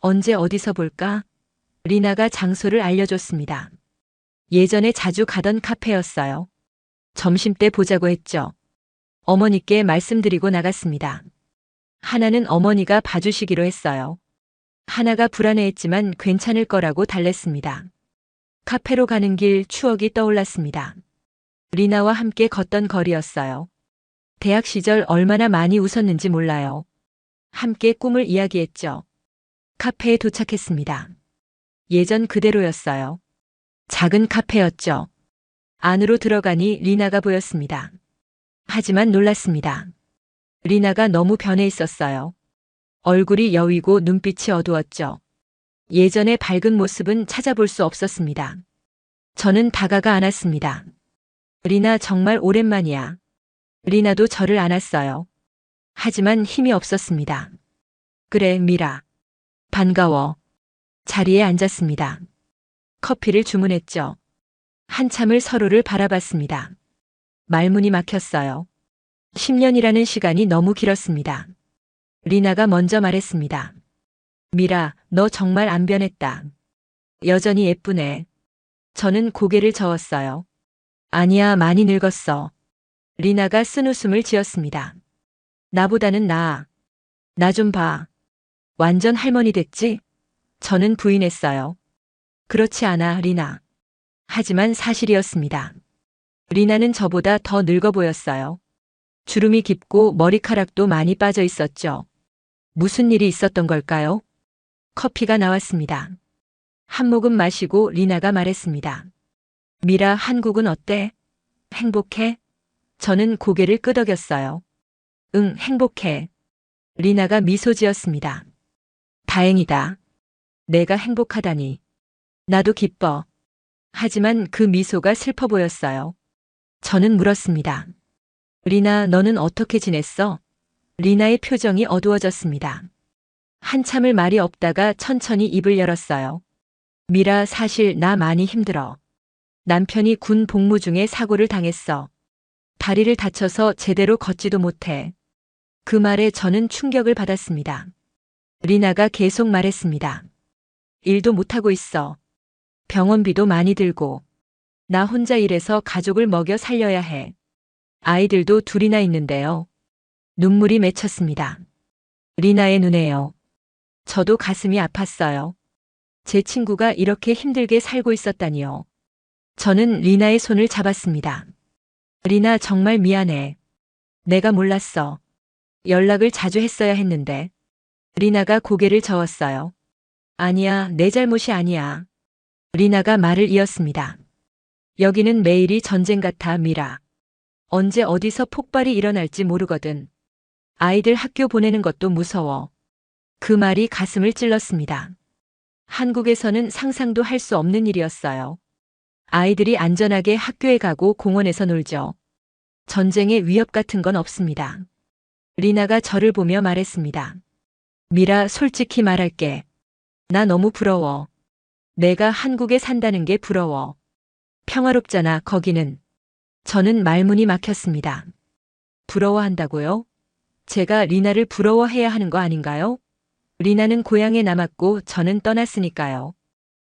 언제 어디서 볼까? 리나가 장소를 알려줬습니다. 예전에 자주 가던 카페였어요. 점심때 보자고 했죠. 어머니께 말씀드리고 나갔습니다. 하나는 어머니가 봐주시기로 했어요. 하나가 불안해했지만 괜찮을 거라고 달랬습니다. 카페로 가는 길 추억이 떠올랐습니다. 리나와 함께 걷던 거리였어요. 대학 시절 얼마나 많이 웃었는지 몰라요. 함께 꿈을 이야기했죠. 카페에 도착했습니다. 예전 그대로였어요. 작은 카페였죠. 안으로 들어가니 리나가 보였습니다. 하지만 놀랐습니다. 리나가 너무 변해 있었어요. 얼굴이 여위고 눈빛이 어두웠죠. 예전의 밝은 모습은 찾아볼 수 없었습니다. 저는 다가가 안았습니다. 리나 정말 오랜만이야. 리나도 저를 안았어요. 하지만 힘이 없었습니다. 그래, 미라. 반가워. 자리에 앉았습니다. 커피를 주문했죠. 한참을 서로를 바라봤습니다. 말문이 막혔어요. 10년이라는 시간이 너무 길었습니다. 리나가 먼저 말했습니다. 미라, 너 정말 안 변했다. 여전히 예쁘네. 저는 고개를 저었어요. 아니야, 많이 늙었어. 리나가 쓴웃음을 지었습니다. 나보다는 나아. 나 좀 봐. 완전 할머니 됐지? 저는 부인했어요. 그렇지 않아, 리나. 하지만 사실이었습니다. 리나는 저보다 더 늙어 보였어요. 주름이 깊고 머리카락도 많이 빠져 있었죠. 무슨 일이 있었던 걸까요? 커피가 나왔습니다. 한 모금 마시고 리나가 말했습니다. 미라, 한국은 어때? 행복해? 저는 고개를 끄덕였어요. 응, 행복해. 리나가 미소 지었습니다. 다행이다. 내가 행복하다니. 나도 기뻐. 하지만 그 미소가 슬퍼 보였어요. 저는 물었습니다. 리나, 너는 어떻게 지냈어? 리나의 표정이 어두워졌습니다. 한참을 말이 없다가 천천히 입을 열었어요. 미라, 사실 나 많이 힘들어. 남편이 군 복무 중에 사고를 당했어. 다리를 다쳐서 제대로 걷지도 못해. 그 말에 저는 충격을 받았습니다. 리나가 계속 말했습니다. 일도 못하고 있어. 병원비도 많이 들고. 나 혼자 일해서 가족을 먹여 살려야 해. 아이들도 둘이나 있는데요. 눈물이 맺혔습니다. 리나의 눈에요. 저도 가슴이 아팠어요. 제 친구가 이렇게 힘들게 살고 있었다니요. 저는 리나의 손을 잡았습니다. 리나 정말 미안해. 내가 몰랐어. 연락을 자주 했어야 했는데. 리나가 고개를 저었어요. 아니야, 내 잘못이 아니야. 리나가 말을 이었습니다. 여기는 매일이 전쟁 같아, 미라. 언제 어디서 폭발이 일어날지 모르거든. 아이들 학교 보내는 것도 무서워. 그 말이 가슴을 찔렀습니다. 한국에서는 상상도 할 수 없는 일이었어요. 아이들이 안전하게 학교에 가고 공원에서 놀죠. 전쟁의 위협 같은 건 없습니다. 리나가 저를 보며 말했습니다. 미라, 솔직히 말할게. 나 너무 부러워. 내가 한국에 산다는 게 부러워. 평화롭잖아, 거기는. 저는 말문이 막혔습니다. 부러워한다고요? 제가 리나를 부러워해야 하는 거 아닌가요? 리나는 고향에 남았고 저는 떠났으니까요.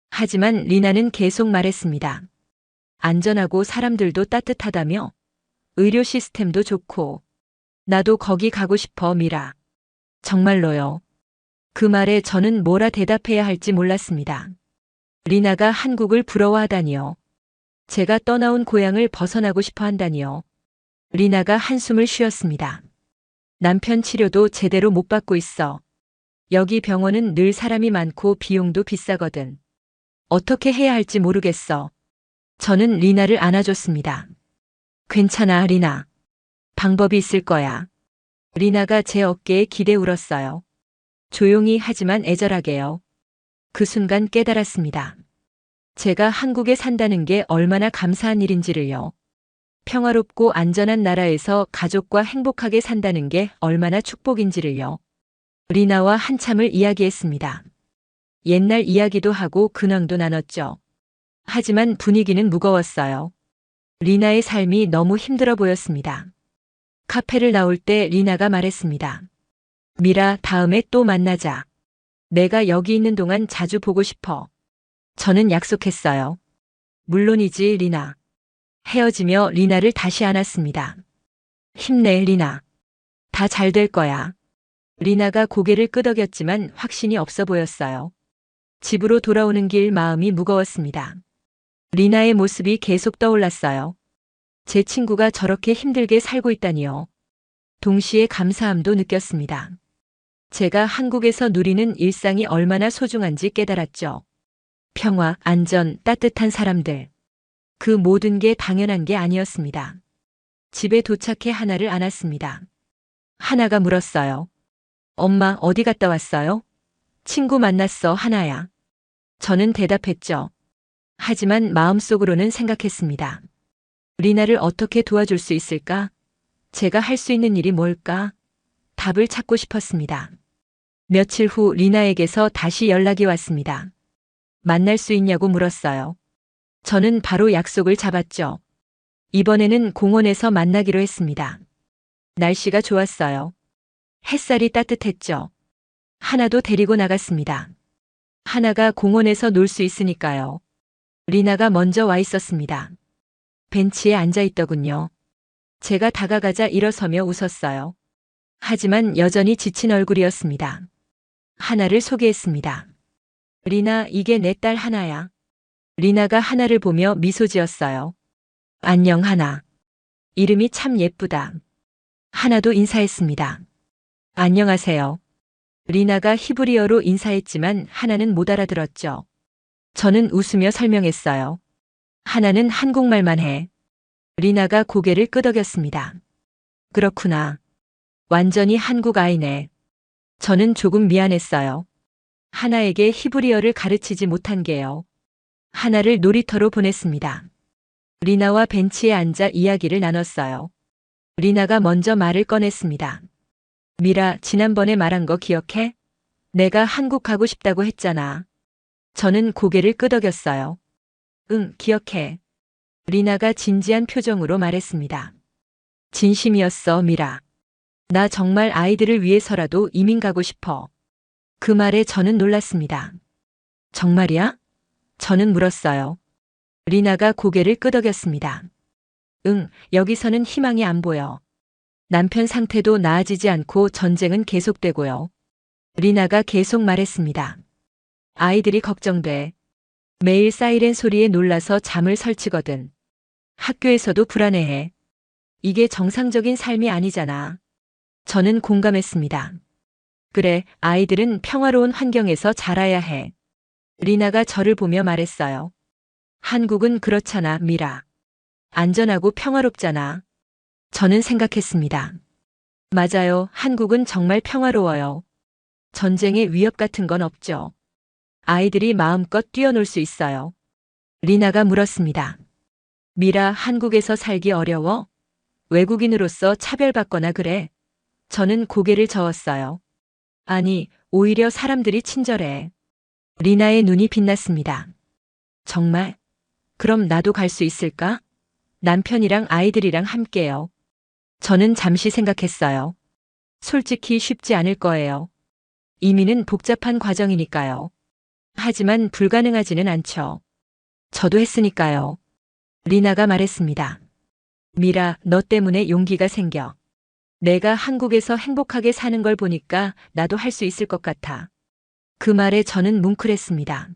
하지만 리나는 계속 말했습니다. 안전하고 사람들도 따뜻하다며? 의료 시스템도 좋고. 나도 거기 가고 싶어, 미라. 정말로요. 그 말에 저는 뭐라 대답해야 할지 몰랐습니다. 리나가 한국을 부러워하다니요. 제가 떠나온 고향을 벗어나고 싶어 한다니요. 리나가 한숨을 쉬었습니다. 남편 치료도 제대로 못 받고 있어. 여기 병원은 늘 사람이 많고 비용도 비싸거든. 어떻게 해야 할지 모르겠어. 저는 리나를 안아줬습니다. 괜찮아, 리나. 방법이 있을 거야. 리나가 제 어깨에 기대 울었어요. 조용히 하지만 애절하게요. 그 순간 깨달았습니다. 제가 한국에 산다는 게 얼마나 감사한 일인지를요. 평화롭고 안전한 나라에서 가족과 행복하게 산다는 게 얼마나 축복인지를요. 리나와 한참을 이야기했습니다. 옛날 이야기도 하고 근황도 나눴죠. 하지만 분위기는 무거웠어요. 리나의 삶이 너무 힘들어 보였습니다. 카페를 나올 때 리나가 말했습니다. 미라, 다음에 또 만나자. 내가 여기 있는 동안 자주 보고 싶어. 저는 약속했어요. 물론이지, 리나. 헤어지며 리나를 다시 안았습니다. 힘내, 리나. 다 잘 될 거야. 리나가 고개를 끄덕였지만 확신이 없어 보였어요. 집으로 돌아오는 길 마음이 무거웠습니다. 리나의 모습이 계속 떠올랐어요. 제 친구가 저렇게 힘들게 살고 있다니요. 동시에 감사함도 느꼈습니다. 제가 한국에서 누리는 일상이 얼마나 소중한지 깨달았죠. 평화, 안전, 따뜻한 사람들. 그 모든 게 당연한 게 아니었습니다. 집에 도착해 하나를 안았습니다. 하나가 물었어요. 엄마, 어디 갔다 왔어요? 친구 만났어, 하나야. 저는 대답했죠. 하지만 마음속으로는 생각했습니다. 리나를 어떻게 도와줄 수 있을까? 제가 할 수 있는 일이 뭘까? 답을 찾고 싶었습니다. 며칠 후 리나에게서 다시 연락이 왔습니다. 만날 수 있냐고 물었어요. 저는 바로 약속을 잡았죠. 이번에는 공원에서 만나기로 했습니다. 날씨가 좋았어요. 햇살이 따뜻했죠. 하나도 데리고 나갔습니다. 하나가 공원에서 놀 수 있으니까요. 리나가 먼저 와 있었습니다. 벤치에 앉아 있더군요. 제가 다가가자 일어서며 웃었어요. 하지만 여전히 지친 얼굴이었습니다. 하나를 소개했습니다. 리나, 이게 내 딸 하나야. 리나가 하나를 보며 미소 지었어요. 안녕, 하나. 이름이 참 예쁘다. 하나도 인사했습니다. 안녕하세요. 리나가 히브리어로 인사했지만 하나는 못 알아들었죠. 저는 웃으며 설명했어요. 하나는 한국말만 해. 리나가 고개를 끄덕였습니다. 그렇구나. 완전히 한국 아이네. 저는 조금 미안했어요. 하나에게 히브리어를 가르치지 못한 게요. 하나를 놀이터로 보냈습니다. 리나와 벤치에 앉아 이야기를 나눴어요. 리나가 먼저 말을 꺼냈습니다. 미라, 지난번에 말한 거 기억해? 내가 한국 가고 싶다고 했잖아. 저는 고개를 끄덕였어요. 응, 기억해. 리나가 진지한 표정으로 말했습니다. 진심이었어, 미라. 나 정말 아이들을 위해서라도 이민 가고 싶어. 그 말에 저는 놀랐습니다. 정말이야? 저는 물었어요. 리나가 고개를 끄덕였습니다. 응, 여기서는 희망이 안 보여. 남편 상태도 나아지지 않고 전쟁은 계속되고요. 리나가 계속 말했습니다. 아이들이 걱정돼. 매일 사이렌 소리에 놀라서 잠을 설치거든. 학교에서도 불안해해. 이게 정상적인 삶이 아니잖아. 저는 공감했습니다. 그래, 아이들은 평화로운 환경에서 자라야 해. 리나가 저를 보며 말했어요. 한국은 그렇잖아, 미라. 안전하고 평화롭잖아. 저는 생각했습니다. 맞아요, 한국은 정말 평화로워요. 전쟁의 위협 같은 건 없죠. 아이들이 마음껏 뛰어놀 수 있어요. 리나가 물었습니다. 미라, 한국에서 살기 어려워? 외국인으로서 차별받거나 그래? 저는 고개를 저었어요. 아니, 오히려 사람들이 친절해. 리나의 눈이 빛났습니다. 정말? 그럼 나도 갈 수 있을까? 남편이랑 아이들이랑 함께요. 저는 잠시 생각했어요. 솔직히 쉽지 않을 거예요. 이민은 복잡한 과정이니까요. 하지만 불가능하지는 않죠. 저도 했으니까요. 리나가 말했습니다. 미라, 너 때문에 용기가 생겨. 내가 한국에서 행복하게 사는 걸 보니까 나도 할 수 있을 것 같아. 그 말에 저는 뭉클했습니다.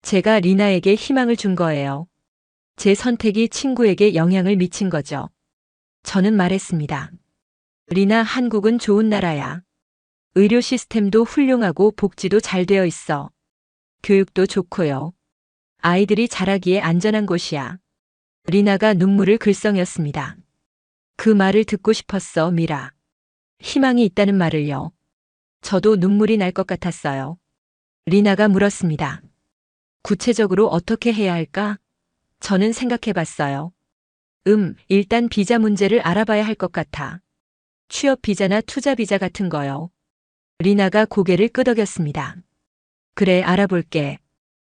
제가 리나에게 희망을 준 거예요. 제 선택이 친구에게 영향을 미친 거죠. 저는 말했습니다. 리나, 한국은 좋은 나라야. 의료 시스템도 훌륭하고 복지도 잘 되어 있어. 교육도 좋고요. 아이들이 자라기에 안전한 곳이야. 리나가 눈물을 글썽였습니다. 그 말을 듣고 싶었어, 미라. 희망이 있다는 말을요. 저도 눈물이 날 것 같았어요. 리나가 물었습니다. 구체적으로 어떻게 해야 할까? 저는 생각해 봤어요. 일단 비자 문제를 알아봐야 할 것 같아. 취업 비자나 투자 비자 같은 거요. 리나가 고개를 끄덕였습니다. 그래, 알아볼게.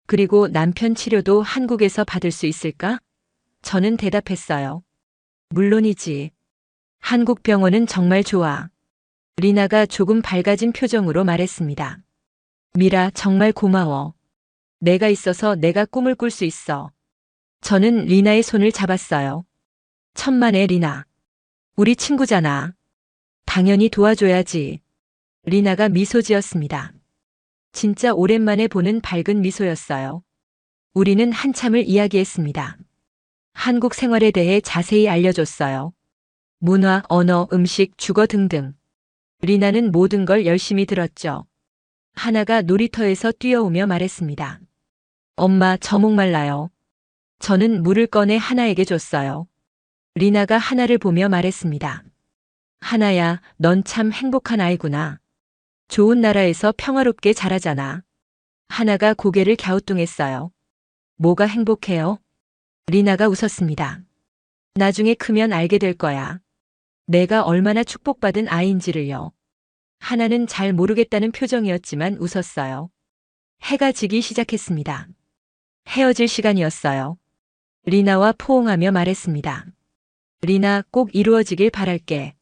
그리고 남편 치료도 한국에서 받을 수 있을까? 저는 대답했어요. 물론이지. 한국 병원은 정말 좋아. 리나가 조금 밝아진 표정으로 말했습니다. 미라, 정말 고마워. 내가 있어서 내가 꿈을 꿀 수 있어. 저는 리나의 손을 잡았어요. 천만에, 리나. 우리 친구잖아. 당연히 도와줘야지. 리나가 미소 지었습니다. 진짜 오랜만에 보는 밝은 미소였어요. 우리는 한참을 이야기했습니다. 한국 생활에 대해 자세히 알려줬어요. 문화, 언어, 음식, 주거 등등. 리나는 모든 걸 열심히 들었죠. 하나가 놀이터에서 뛰어오며 말했습니다. 엄마, 저 목말라요. 저는 물을 꺼내 하나에게 줬어요. 리나가 하나를 보며 말했습니다. 하나야, 넌 참 행복한 아이구나. 좋은 나라에서 평화롭게 자라잖아. 하나가 고개를 갸우뚱했어요. 뭐가 행복해요? 리나가 웃었습니다. 나중에 크면 알게 될 거야. 내가 얼마나 축복받은 아이인지를요. 하나는 잘 모르겠다는 표정이었지만 웃었어요. 해가 지기 시작했습니다. 헤어질 시간이었어요. 리나와 포옹하며 말했습니다. 리나, 꼭 이루어지길 바랄게.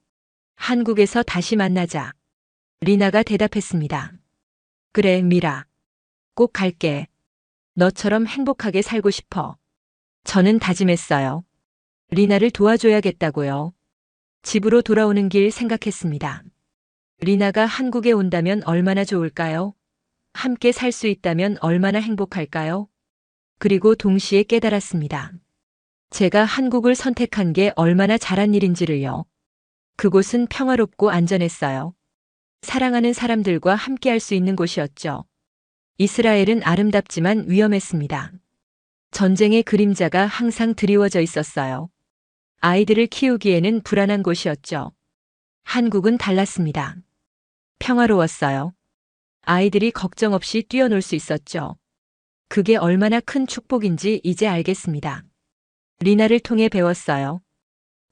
한국에서 다시 만나자. 리나가 대답했습니다. 그래, 미라. 꼭 갈게. 너처럼 행복하게 살고 싶어. 저는 다짐했어요. 리나를 도와줘야겠다고요. 집으로 돌아오는 길 생각했습니다. 리나가 한국에 온다면 얼마나 좋을까요? 함께 살 수 있다면 얼마나 행복할까요? 그리고 동시에 깨달았습니다. 제가 한국을 선택한 게 얼마나 잘한 일인지를요. 그곳은 평화롭고 안전했어요. 사랑하는 사람들과 함께할 수 있는 곳이었죠. 이스라엘은 아름답지만 위험했습니다. 전쟁의 그림자가 항상 드리워져 있었어요. 아이들을 키우기에는 불안한 곳이었죠. 한국은 달랐습니다. 평화로웠어요. 아이들이 걱정 없이 뛰어놀 수 있었죠. 그게 얼마나 큰 축복인지 이제 알겠습니다. 리나를 통해 배웠어요.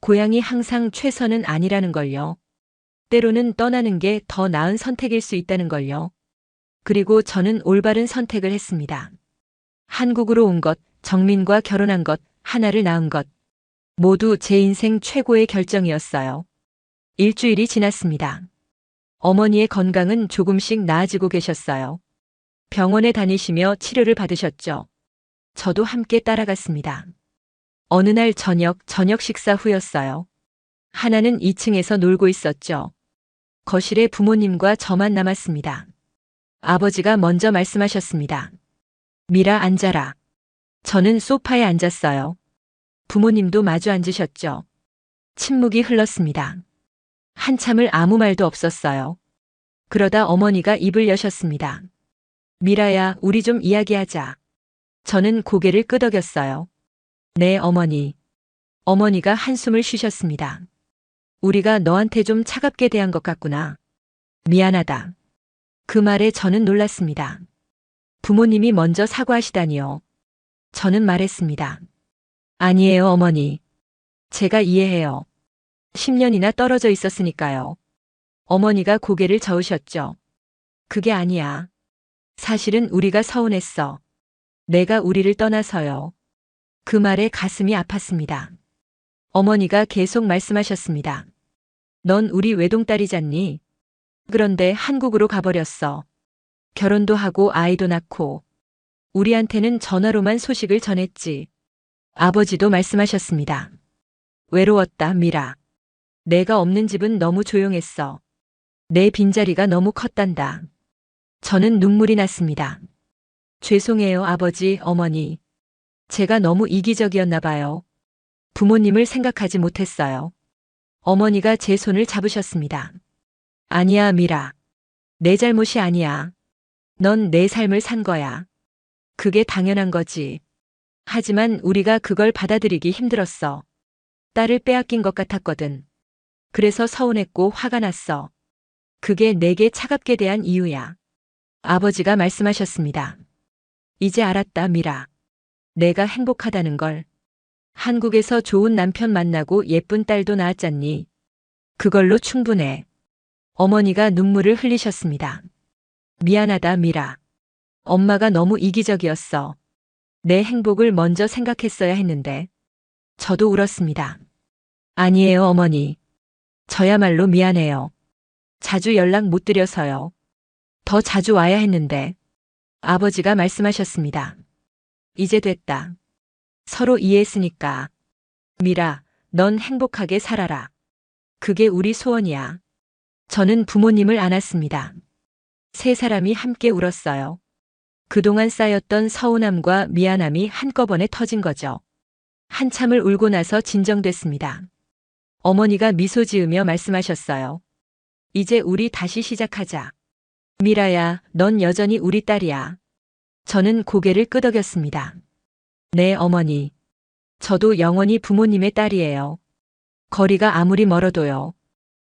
고향이 항상 최선은 아니라는 걸요. 때로는 떠나는 게 더 나은 선택일 수 있다는 걸요. 그리고 저는 올바른 선택을 했습니다. 한국으로 온 것, 정민과 결혼한 것, 하나를 낳은 것. 모두 제 인생 최고의 결정이었어요. 일주일이 지났습니다. 어머니의 건강은 조금씩 나아지고 계셨어요. 병원에 다니시며 치료를 받으셨죠. 저도 함께 따라갔습니다. 어느 날 저녁 식사 후였어요. 하나는 2층에서 놀고 있었죠. 거실에 부모님과 저만 남았습니다. 아버지가 먼저 말씀하셨습니다. 미라, 앉아라. 저는 소파에 앉았어요. 부모님도 마주 앉으셨죠. 침묵이 흘렀습니다. 한참을 아무 말도 없었어요. 그러다 어머니가 입을 여셨습니다. 미라야, 우리 좀 이야기하자. 저는 고개를 끄덕였어요. 네, 어머니. 어머니가 한숨을 쉬셨습니다. 우리가 너한테 좀 차갑게 대한 것 같구나. 미안하다. 그 말에 저는 놀랐습니다. 부모님이 먼저 사과하시다니요. 저는 말했습니다. 아니에요, 어머니. 제가 이해해요. 10년이나 떨어져 있었으니까요. 어머니가 고개를 저으셨죠. 그게 아니야. 사실은 우리가 서운했어. 내가 우리를 떠나서요. 그 말에 가슴이 아팠습니다. 어머니가 계속 말씀하셨습니다. 넌 우리 외동딸이잖니. 그런데 한국으로 가버렸어. 결혼도 하고 아이도 낳고. 우리한테는 전화로만 소식을 전했지. 아버지도 말씀하셨습니다. 외로웠다, 미라. 내가 없는 집은 너무 조용했어. 내 빈자리가 너무 컸단다. 저는 눈물이 났습니다. 죄송해요, 아버지, 어머니. 제가 너무 이기적이었나 봐요. 부모님을 생각하지 못했어요. 어머니가 제 손을 잡으셨습니다. 아니야, 미라. 내 잘못이 아니야. 넌 내 삶을 산 거야. 그게 당연한 거지. 하지만 우리가 그걸 받아들이기 힘들었어. 딸을 빼앗긴 것 같았거든. 그래서 서운했고 화가 났어. 그게 내게 차갑게 대한 이유야. 아버지가 말씀하셨습니다. 이제 알았다, 미라. 내가 행복하다는 걸. 한국에서 좋은 남편 만나고 예쁜 딸도 낳았잖니. 그걸로 충분해. 어머니가 눈물을 흘리셨습니다. 미안하다, 미라. 엄마가 너무 이기적이었어. 내 행복을 먼저 생각했어야 했는데. 저도 울었습니다. 아니에요, 어머니. 저야말로 미안해요. 자주 연락 못 드려서요. 더 자주 와야 했는데. 아버지가 말씀하셨습니다. 이제 됐다. 서로 이해했으니까. 미라, 넌 행복하게 살아라. 그게 우리 소원이야. 저는 부모님을 안았습니다. 세 사람이 함께 울었어요. 그동안 쌓였던 서운함과 미안함이 한꺼번에 터진 거죠. 한참을 울고 나서 진정됐습니다. 어머니가 미소 지으며 말씀하셨어요. 이제 우리 다시 시작하자. 미라야, 넌 여전히 우리 딸이야. 저는 고개를 끄덕였습니다. 네, 어머니. 저도 영원히 부모님의 딸이에요. 거리가 아무리 멀어도요.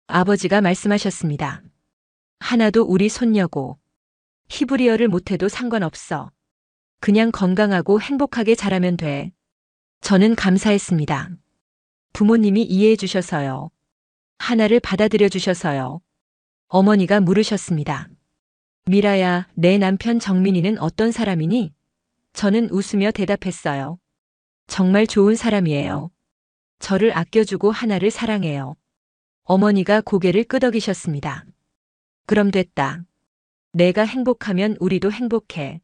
아버지가 말씀하셨습니다. 하나도 우리 손녀고. 히브리어를 못해도 상관없어. 그냥 건강하고 행복하게 자라면 돼. 저는 감사했습니다. 부모님이 이해해 주셔서요. 하나를 받아들여 주셔서요. 어머니가 물으셨습니다. 미라야, 내 남편 정민이는 어떤 사람이니? 저는 웃으며 대답했어요. 정말 좋은 사람이에요. 저를 아껴주고 하나를 사랑해요. 어머니가 고개를 끄덕이셨습니다. 그럼 됐다. 내가 행복하면 우리도 행복해.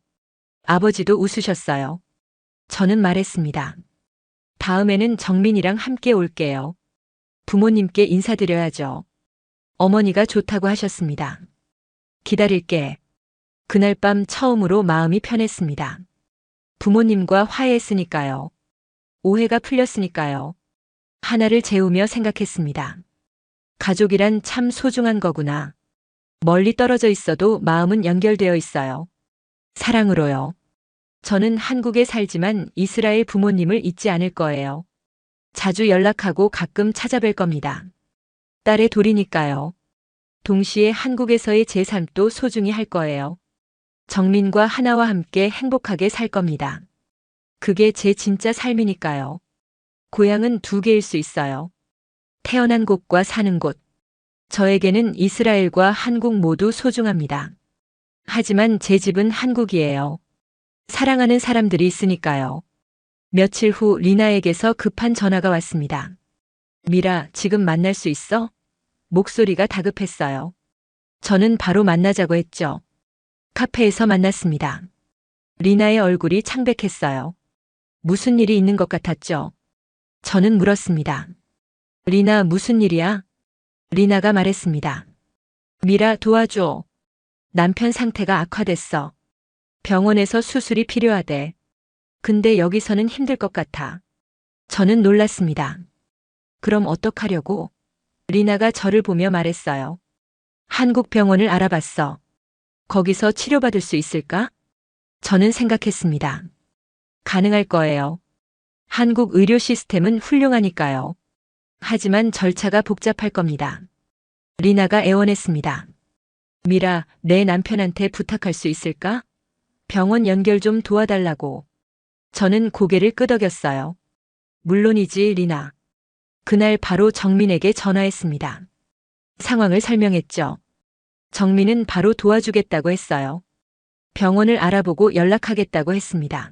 아버지도 웃으셨어요. 저는 말했습니다. 다음에는 정민이랑 함께 올게요. 부모님께 인사드려야죠. 어머니가 좋다고 하셨습니다. 기다릴게. 그날 밤 처음으로 마음이 편했습니다. 부모님과 화해했으니까요. 오해가 풀렸으니까요. 하나를 재우며 생각했습니다. 가족이란 참 소중한 거구나. 멀리 떨어져 있어도 마음은 연결되어 있어요. 사랑으로요. 저는 한국에 살지만 이스라엘 부모님을 잊지 않을 거예요. 자주 연락하고 가끔 찾아뵐 겁니다. 딸의 돌이니까요. 동시에 한국에서의 제 삶도 소중히 할 거예요. 정민과 하나와 함께 행복하게 살 겁니다. 그게 제 진짜 삶이니까요. 고향은 두 개일 수 있어요. 태어난 곳과 사는 곳. 저에게는 이스라엘과 한국 모두 소중합니다. 하지만 제 집은 한국이에요. 사랑하는 사람들이 있으니까요. 며칠 후 리나에게서 급한 전화가 왔습니다. 미라, 지금 만날 수 있어? 목소리가 다급했어요. 저는 바로 만나자고 했죠. 카페에서 만났습니다. 리나의 얼굴이 창백했어요. 무슨 일이 있는 것 같았죠. 저는 물었습니다. 리나, 무슨 일이야? 리나가 말했습니다. 미라, 도와줘. 남편 상태가 악화됐어. 병원에서 수술이 필요하대. 근데 여기서는 힘들 것 같아. 저는 놀랐습니다. 그럼 어떡하려고? 리나가 저를 보며 말했어요. 한국 병원을 알아봤어. 거기서 치료받을 수 있을까? 저는 생각했습니다. 가능할 거예요. 한국 의료 시스템은 훌륭하니까요. 하지만 절차가 복잡할 겁니다. 리나가 애원했습니다. 미라, 내 남편한테 부탁할 수 있을까? 병원 연결 좀 도와달라고. 저는 고개를 끄덕였어요. 물론이지, 리나. 그날 바로 정민에게 전화했습니다. 상황을 설명했죠. 정민은 바로 도와주겠다고 했어요. 병원을 알아보고 연락하겠다고 했습니다.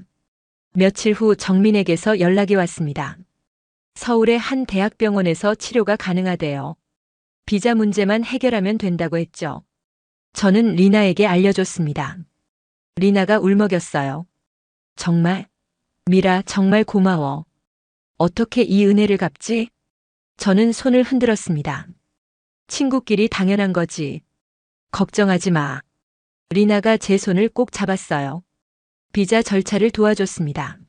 며칠 후 정민에게서 연락이 왔습니다. 서울의 한 대학병원에서 치료가 가능하대요. 비자 문제만 해결하면 된다고 했죠. 저는 리나에게 알려줬습니다. 리나가 울먹였어요. 정말? 미라, 정말 고마워. 어떻게 이 은혜를 갚지? 저는 손을 흔들었습니다. 친구끼리 당연한 거지. 걱정하지 마. 리나가 제 손을 꼭 잡았어요. 비자 절차를 도와줬습니다.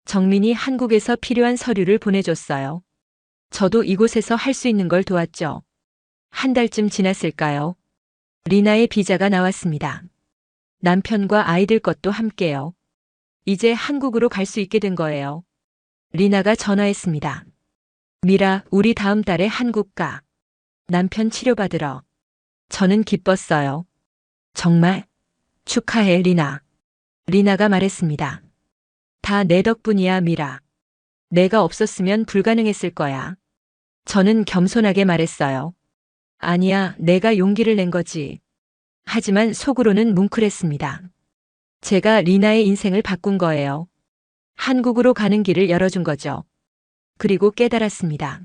정민이 한국에서 필요한 서류를 보내줬어요. 저도 이곳에서 할 수 있는 걸 도왔죠. 한 달쯤 지났을까요? 리나의 비자가 나왔습니다. 남편과 아이들 것도 함께요. 이제 한국으로 갈 수 있게 된 거예요. 리나가 전화했습니다. 미라, 우리 다음 달에 한국 가. 남편 치료받으러. 저는 기뻤어요. 정말? 축하해, 리나. 리나가 말했습니다. 다 내 덕분이야, 미라. 내가 없었으면 불가능했을 거야. 저는 겸손하게 말했어요. 아니야, 내가 용기를 낸 거지. 하지만 속으로는 뭉클했습니다. 제가 리나의 인생을 바꾼 거예요. 한국으로 가는 길을 열어준 거죠. 그리고 깨달았습니다.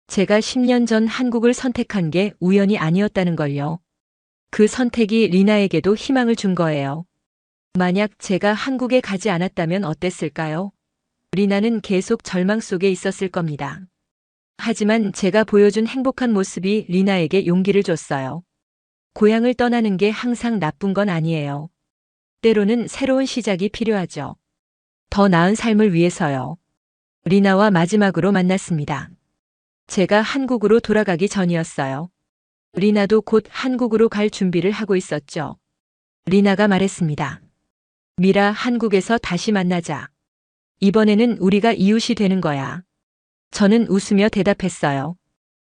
제가 10년 전 한국을 선택한 게 우연이 아니었다는 걸요. 그 선택이 리나에게도 희망을 준 거예요. 만약 제가 한국에 가지 않았다면 어땠을까요? 리나는 계속 절망 속에 있었을 겁니다. 하지만 제가 보여준 행복한 모습이 리나에게 용기를 줬어요. 고향을 떠나는 게 항상 나쁜 건 아니에요. 때로는 새로운 시작이 필요하죠. 더 나은 삶을 위해서요. 리나와 마지막으로 만났습니다. 제가 한국으로 돌아가기 전이었어요. 리나도 곧 한국으로 갈 준비를 하고 있었죠. 리나가 말했습니다. 미라, 한국에서 다시 만나자. 이번에는 우리가 이웃이 되는 거야. 저는 웃으며 대답했어요.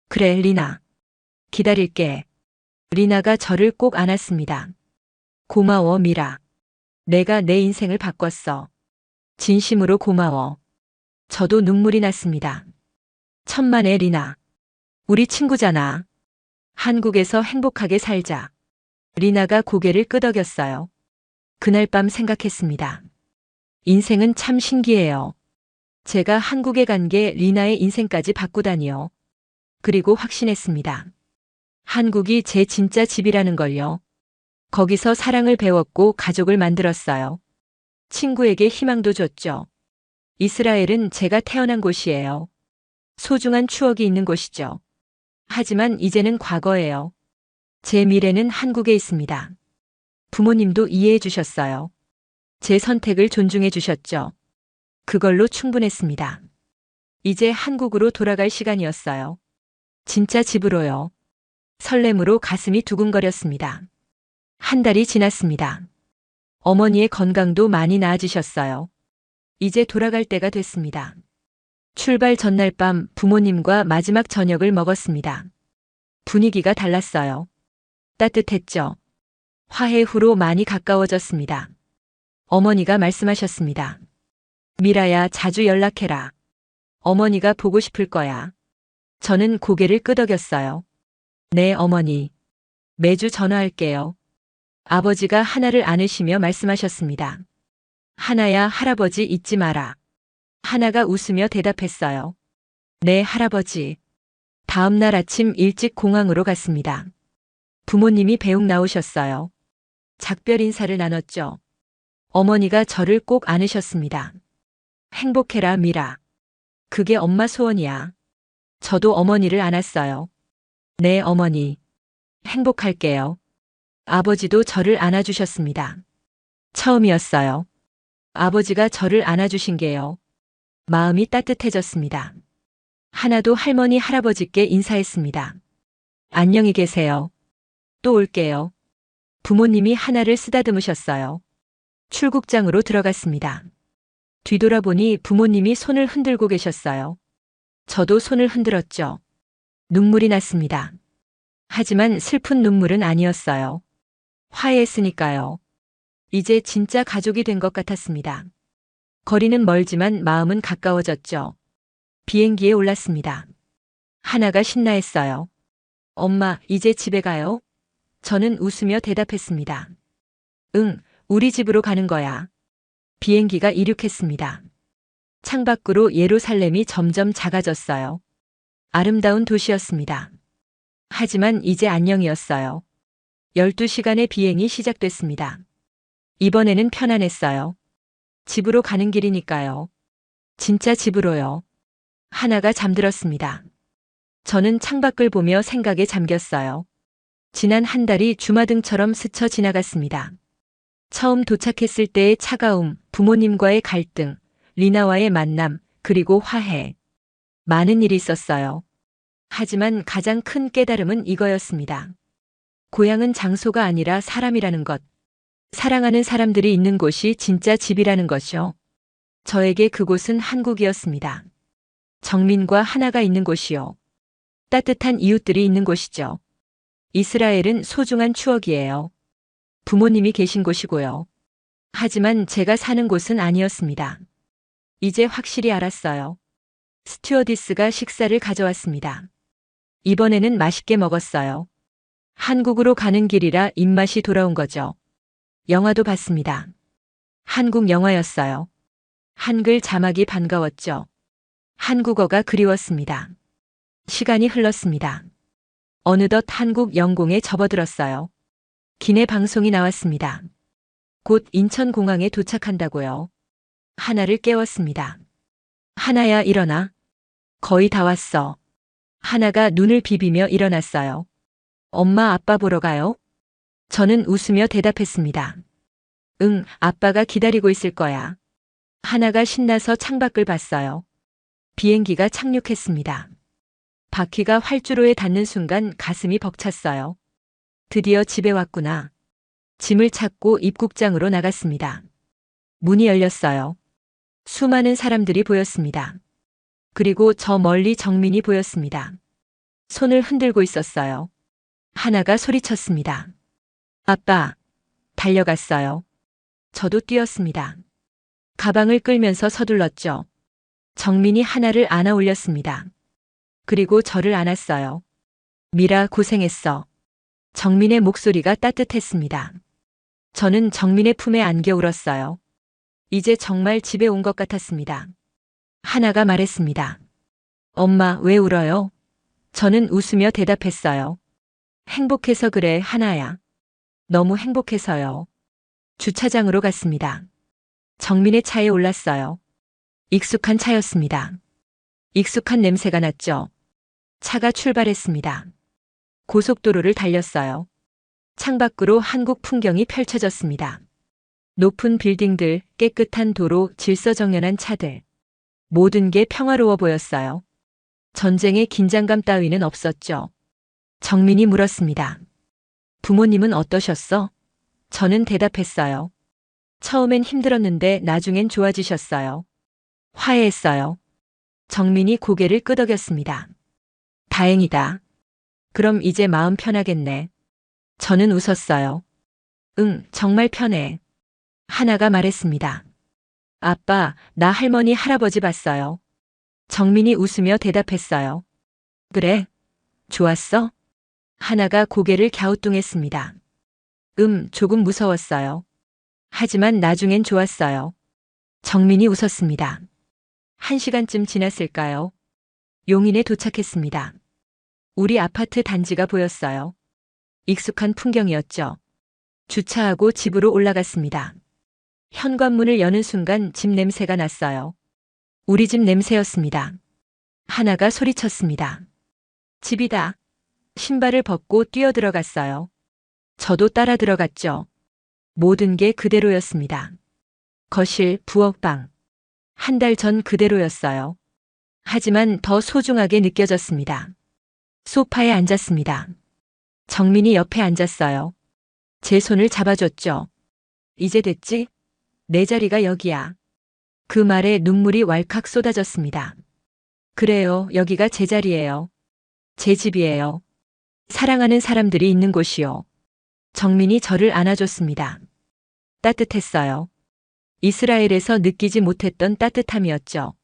그래, 리나. 기다릴게. 리나가 저를 꼭 안았습니다. 고마워, 미라. 내가 내 인생을 바꿨어. 진심으로 고마워. 저도 눈물이 났습니다. 천만에, 리나. 우리 친구잖아. 한국에서 행복하게 살자. 리나가 고개를 끄덕였어요. 그날 밤 생각했습니다. 인생은 참 신기해요. 제가 한국에 간 게 리나의 인생까지 바꾸다니요. 그리고 확신했습니다. 한국이 제 진짜 집이라는 걸요. 거기서 사랑을 배웠고 가족을 만들었어요. 친구에게 희망도 줬죠. 이스라엘은 제가 태어난 곳이에요. 소중한 추억이 있는 곳이죠. 하지만 이제는 과거예요. 제 미래는 한국에 있습니다. 부모님도 이해해 주셨어요. 제 선택을 존중해 주셨죠. 그걸로 충분했습니다. 이제 한국으로 돌아갈 시간이었어요. 진짜 집으로요. 설렘으로 가슴이 두근거렸습니다. 한 달이 지났습니다. 어머니의 건강도 많이 나아지셨어요. 이제 돌아갈 때가 됐습니다. 출발 전날 밤 부모님과 마지막 저녁을 먹었습니다. 분위기가 달랐어요. 따뜻했죠. 화해 후로 많이 가까워졌습니다. 어머니가 말씀하셨습니다. 미라야, 자주 연락해라. 어머니가 보고 싶을 거야. 저는 고개를 끄덕였어요. 네, 어머니. 매주 전화할게요. 아버지가 하나를 안으시며 말씀하셨습니다. 하나야, 할아버지 잊지 마라. 하나가 웃으며 대답했어요. 네, 할아버지. 다음 날 아침 일찍 공항으로 갔습니다. 부모님이 배웅 나오셨어요. 작별 인사를 나눴죠. 어머니가 저를 꼭 안으셨습니다. 행복해라, 미라. 그게 엄마 소원이야. 저도 어머니를 안았어요. 네, 어머니. 행복할게요. 아버지도 저를 안아주셨습니다. 처음이었어요. 아버지가 저를 안아주신 게요. 마음이 따뜻해졌습니다. 하나도 할머니, 할아버지께 인사했습니다. 안녕히 계세요. 또 올게요. 부모님이 하나를 쓰다듬으셨어요. 출국장으로 들어갔습니다. 뒤돌아보니 부모님이 손을 흔들고 계셨어요. 저도 손을 흔들었죠. 눈물이 났습니다. 하지만 슬픈 눈물은 아니었어요. 화해했으니까요. 이제 진짜 가족이 된 것 같았습니다. 거리는 멀지만 마음은 가까워졌죠. 비행기에 올랐습니다. 하나가 신나했어요. 엄마, 이제 집에 가요? 저는 웃으며 대답했습니다. 응, 우리 집으로 가는 거야. 비행기가 이륙했습니다. 창밖으로 예루살렘이 점점 작아졌어요. 아름다운 도시였습니다. 하지만 이제 안녕이었어요. 12시간의 비행이 시작됐습니다. 이번에는 편안했어요. 집으로 가는 길이니까요. 진짜 집으로요. 하나가 잠들었습니다. 저는 창밖을 보며 생각에 잠겼어요. 지난 한 달이 주마등처럼 스쳐 지나갔습니다. 처음 도착했을 때의 차가움, 부모님과의 갈등, 리나와의 만남, 그리고 화해. 많은 일이 있었어요. 하지만 가장 큰 깨달음은 이거였습니다. 고향은 장소가 아니라 사람이라는 것. 사랑하는 사람들이 있는 곳이 진짜 집이라는 것이요. 저에게 그곳은 한국이었습니다. 정민과 하나가 있는 곳이요. 따뜻한 이웃들이 있는 곳이죠. 이스라엘은 소중한 추억이에요. 부모님이 계신 곳이고요. 하지만 제가 사는 곳은 아니었습니다. 이제 확실히 알았어요. 스튜어디스가 식사를 가져왔습니다. 이번에는 맛있게 먹었어요. 한국으로 가는 길이라 입맛이 돌아온 거죠. 영화도 봤습니다. 한국 영화였어요. 한글 자막이 반가웠죠. 한국어가 그리웠습니다. 시간이 흘렀습니다. 어느덧 한국 영공에 접어들었어요. 기내 방송이 나왔습니다. 곧 인천공항에 도착한다고요. 하나를 깨웠습니다. 하나야, 일어나. 거의 다 왔어. 하나가 눈을 비비며 일어났어요. 엄마, 아빠 보러 가요? 저는 웃으며 대답했습니다. 응, 아빠가 기다리고 있을 거야. 하나가 신나서 창밖을 봤어요. 비행기가 착륙했습니다. 바퀴가 활주로에 닿는 순간 가슴이 벅찼어요. 드디어 집에 왔구나. 짐을 찾고 입국장으로 나갔습니다. 문이 열렸어요. 수많은 사람들이 보였습니다. 그리고 저 멀리 정민이 보였습니다. 손을 흔들고 있었어요. 하나가 소리쳤습니다. 아빠. 달려갔어요. 저도 뛰었습니다. 가방을 끌면서 서둘렀죠. 정민이 하나를 안아 올렸습니다. 그리고 저를 안았어요. 미라, 고생했어. 정민의 목소리가 따뜻했습니다. 저는 정민의 품에 안겨 울었어요. 이제 정말 집에 온 것 같았습니다. 하나가 말했습니다. 엄마, 왜 울어요? 저는 웃으며 대답했어요. 행복해서 그래, 하나야. 너무 행복해서요. 주차장으로 갔습니다. 정민의 차에 올랐어요. 익숙한 차였습니다. 익숙한 냄새가 났죠. 차가 출발했습니다. 고속도로를 달렸어요. 창밖으로 한국 풍경이 펼쳐졌습니다. 높은 빌딩들, 깨끗한 도로, 질서정연한 차들. 모든 게 평화로워 보였어요. 전쟁의 긴장감 따위는 없었죠. 정민이 물었습니다. 부모님은 어떠셨어? 저는 대답했어요. 처음엔 힘들었는데 나중엔 좋아지셨어요. 화해했어요. 정민이 고개를 끄덕였습니다. 다행이다. 그럼 이제 마음 편하겠네. 저는 웃었어요. 응, 정말 편해. 하나가 말했습니다. 아빠, 나 할머니, 할아버지 봤어요. 정민이 웃으며 대답했어요. 그래? 좋았어? 하나가 고개를 갸우뚱했습니다. 조금 무서웠어요. 하지만 나중엔 좋았어요. 정민이 웃었습니다. 1시간쯤 지났을까요? 용인에 도착했습니다. 우리 아파트 단지가 보였어요. 익숙한 풍경이었죠. 주차하고 집으로 올라갔습니다. 현관문을 여는 순간 집 냄새가 났어요. 우리 집 냄새였습니다. 하나가 소리쳤습니다. 집이다. 신발을 벗고 뛰어들어갔어요. 저도 따라 들어갔죠. 모든 게 그대로였습니다. 거실, 부엌방. 한 달 전 그대로였어요. 하지만 더 소중하게 느껴졌습니다. 소파에 앉았습니다. 정민이 옆에 앉았어요. 제 손을 잡아줬죠. 이제 됐지? 내 자리가 여기야. 그 말에 눈물이 왈칵 쏟아졌습니다. 그래요, 여기가 제 자리예요. 제 집이에요. 사랑하는 사람들이 있는 곳이요. 정민이 저를 안아줬습니다. 따뜻했어요. 이스라엘에서 느끼지 못했던 따뜻함이었죠.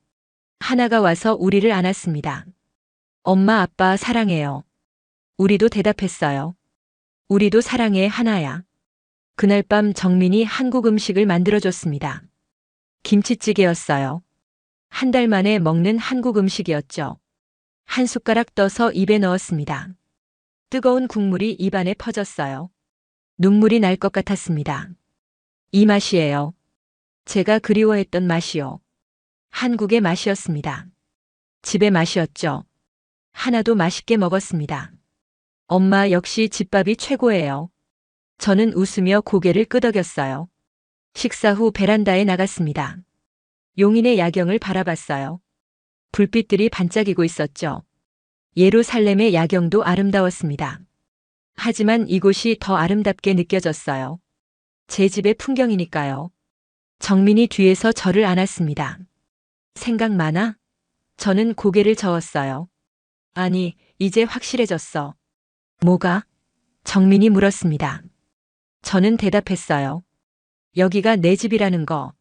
하나가 와서 우리를 안았습니다. 엄마, 아빠 사랑해요. 우리도 대답했어요. 우리도 사랑해, 하나야. 그날 밤 정민이 한국 음식을 만들어줬습니다. 김치찌개였어요. 한 달 만에 먹는 한국 음식이었죠. 한 숟가락 떠서 입에 넣었습니다. 뜨거운 국물이 입안에 퍼졌어요. 눈물이 날 것 같았습니다. 이 맛이에요. 제가 그리워했던 맛이요. 한국의 맛이었습니다. 집의 맛이었죠. 하나도 맛있게 먹었습니다. 엄마 역시 집밥이 최고예요. 저는 웃으며 고개를 끄덕였어요. 식사 후 베란다에 나갔습니다. 용인의 야경을 바라봤어요. 불빛들이 반짝이고 있었죠. 예루살렘의 야경도 아름다웠습니다. 하지만 이곳이 더 아름답게 느껴졌어요. 제 집의 풍경이니까요. 정민이 뒤에서 저를 안았습니다. 생각 많아? 저는 고개를 저었어요. 아니, 이제 확실해졌어. 뭐가? 정민이 물었습니다. 저는 대답했어요. 여기가 내 집이라는 거.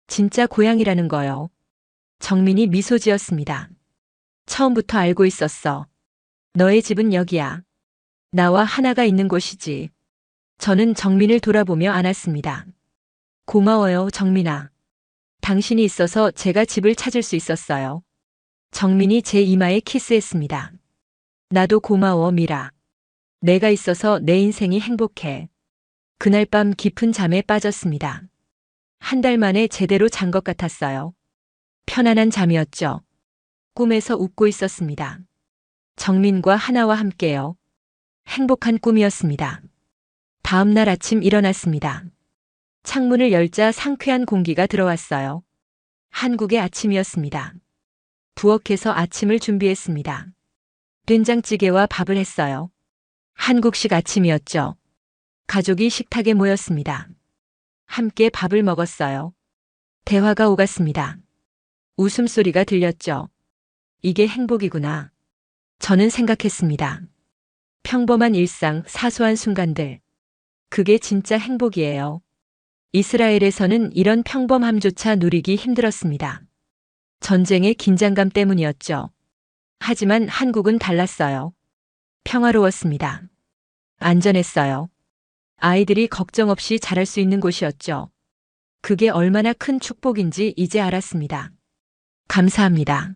진짜 고향이라는 거요. 정민이 미소 지었습니다. 처음부터 알고 있었어. 너의 집은 여기야. 나와 하나가 있는 곳이지. 저는 정민을 돌아보며 안았습니다. 고마워요, 정민아. 당신이 있어서 제가 집을 찾을 수 있었어요. 정민이 제 이마에 키스했습니다. 나도 고마워, 미라. 내가 있어서 내 인생이 행복해. 그날 밤 깊은 잠에 빠졌습니다. 한 달 만에 제대로 잔 것 같았어요. 편안한 잠이었죠. 꿈에서 웃고 있었습니다. 정민과 하나와 함께요. 행복한 꿈이었습니다. 다음 날 아침 일어났습니다. 창문을 열자 상쾌한 공기가 들어왔어요. 한국의 아침이었습니다. 부엌에서 아침을 준비했습니다. 된장찌개와 밥을 했어요. 한국식 아침이었죠. 가족이 식탁에 모였습니다. 함께 밥을 먹었어요. 대화가 오갔습니다. 웃음소리가 들렸죠. 이게 행복이구나. 저는 생각했습니다. 평범한 일상, 사소한 순간들. 그게 진짜 행복이에요. 이스라엘에서는 이런 평범함조차 누리기 힘들었습니다. 전쟁의 긴장감 때문이었죠. 하지만 한국은 달랐어요. 평화로웠습니다. 안전했어요. 아이들이 걱정 없이 자랄 수 있는 곳이었죠. 그게 얼마나 큰 축복인지 이제 알았습니다. 감사합니다.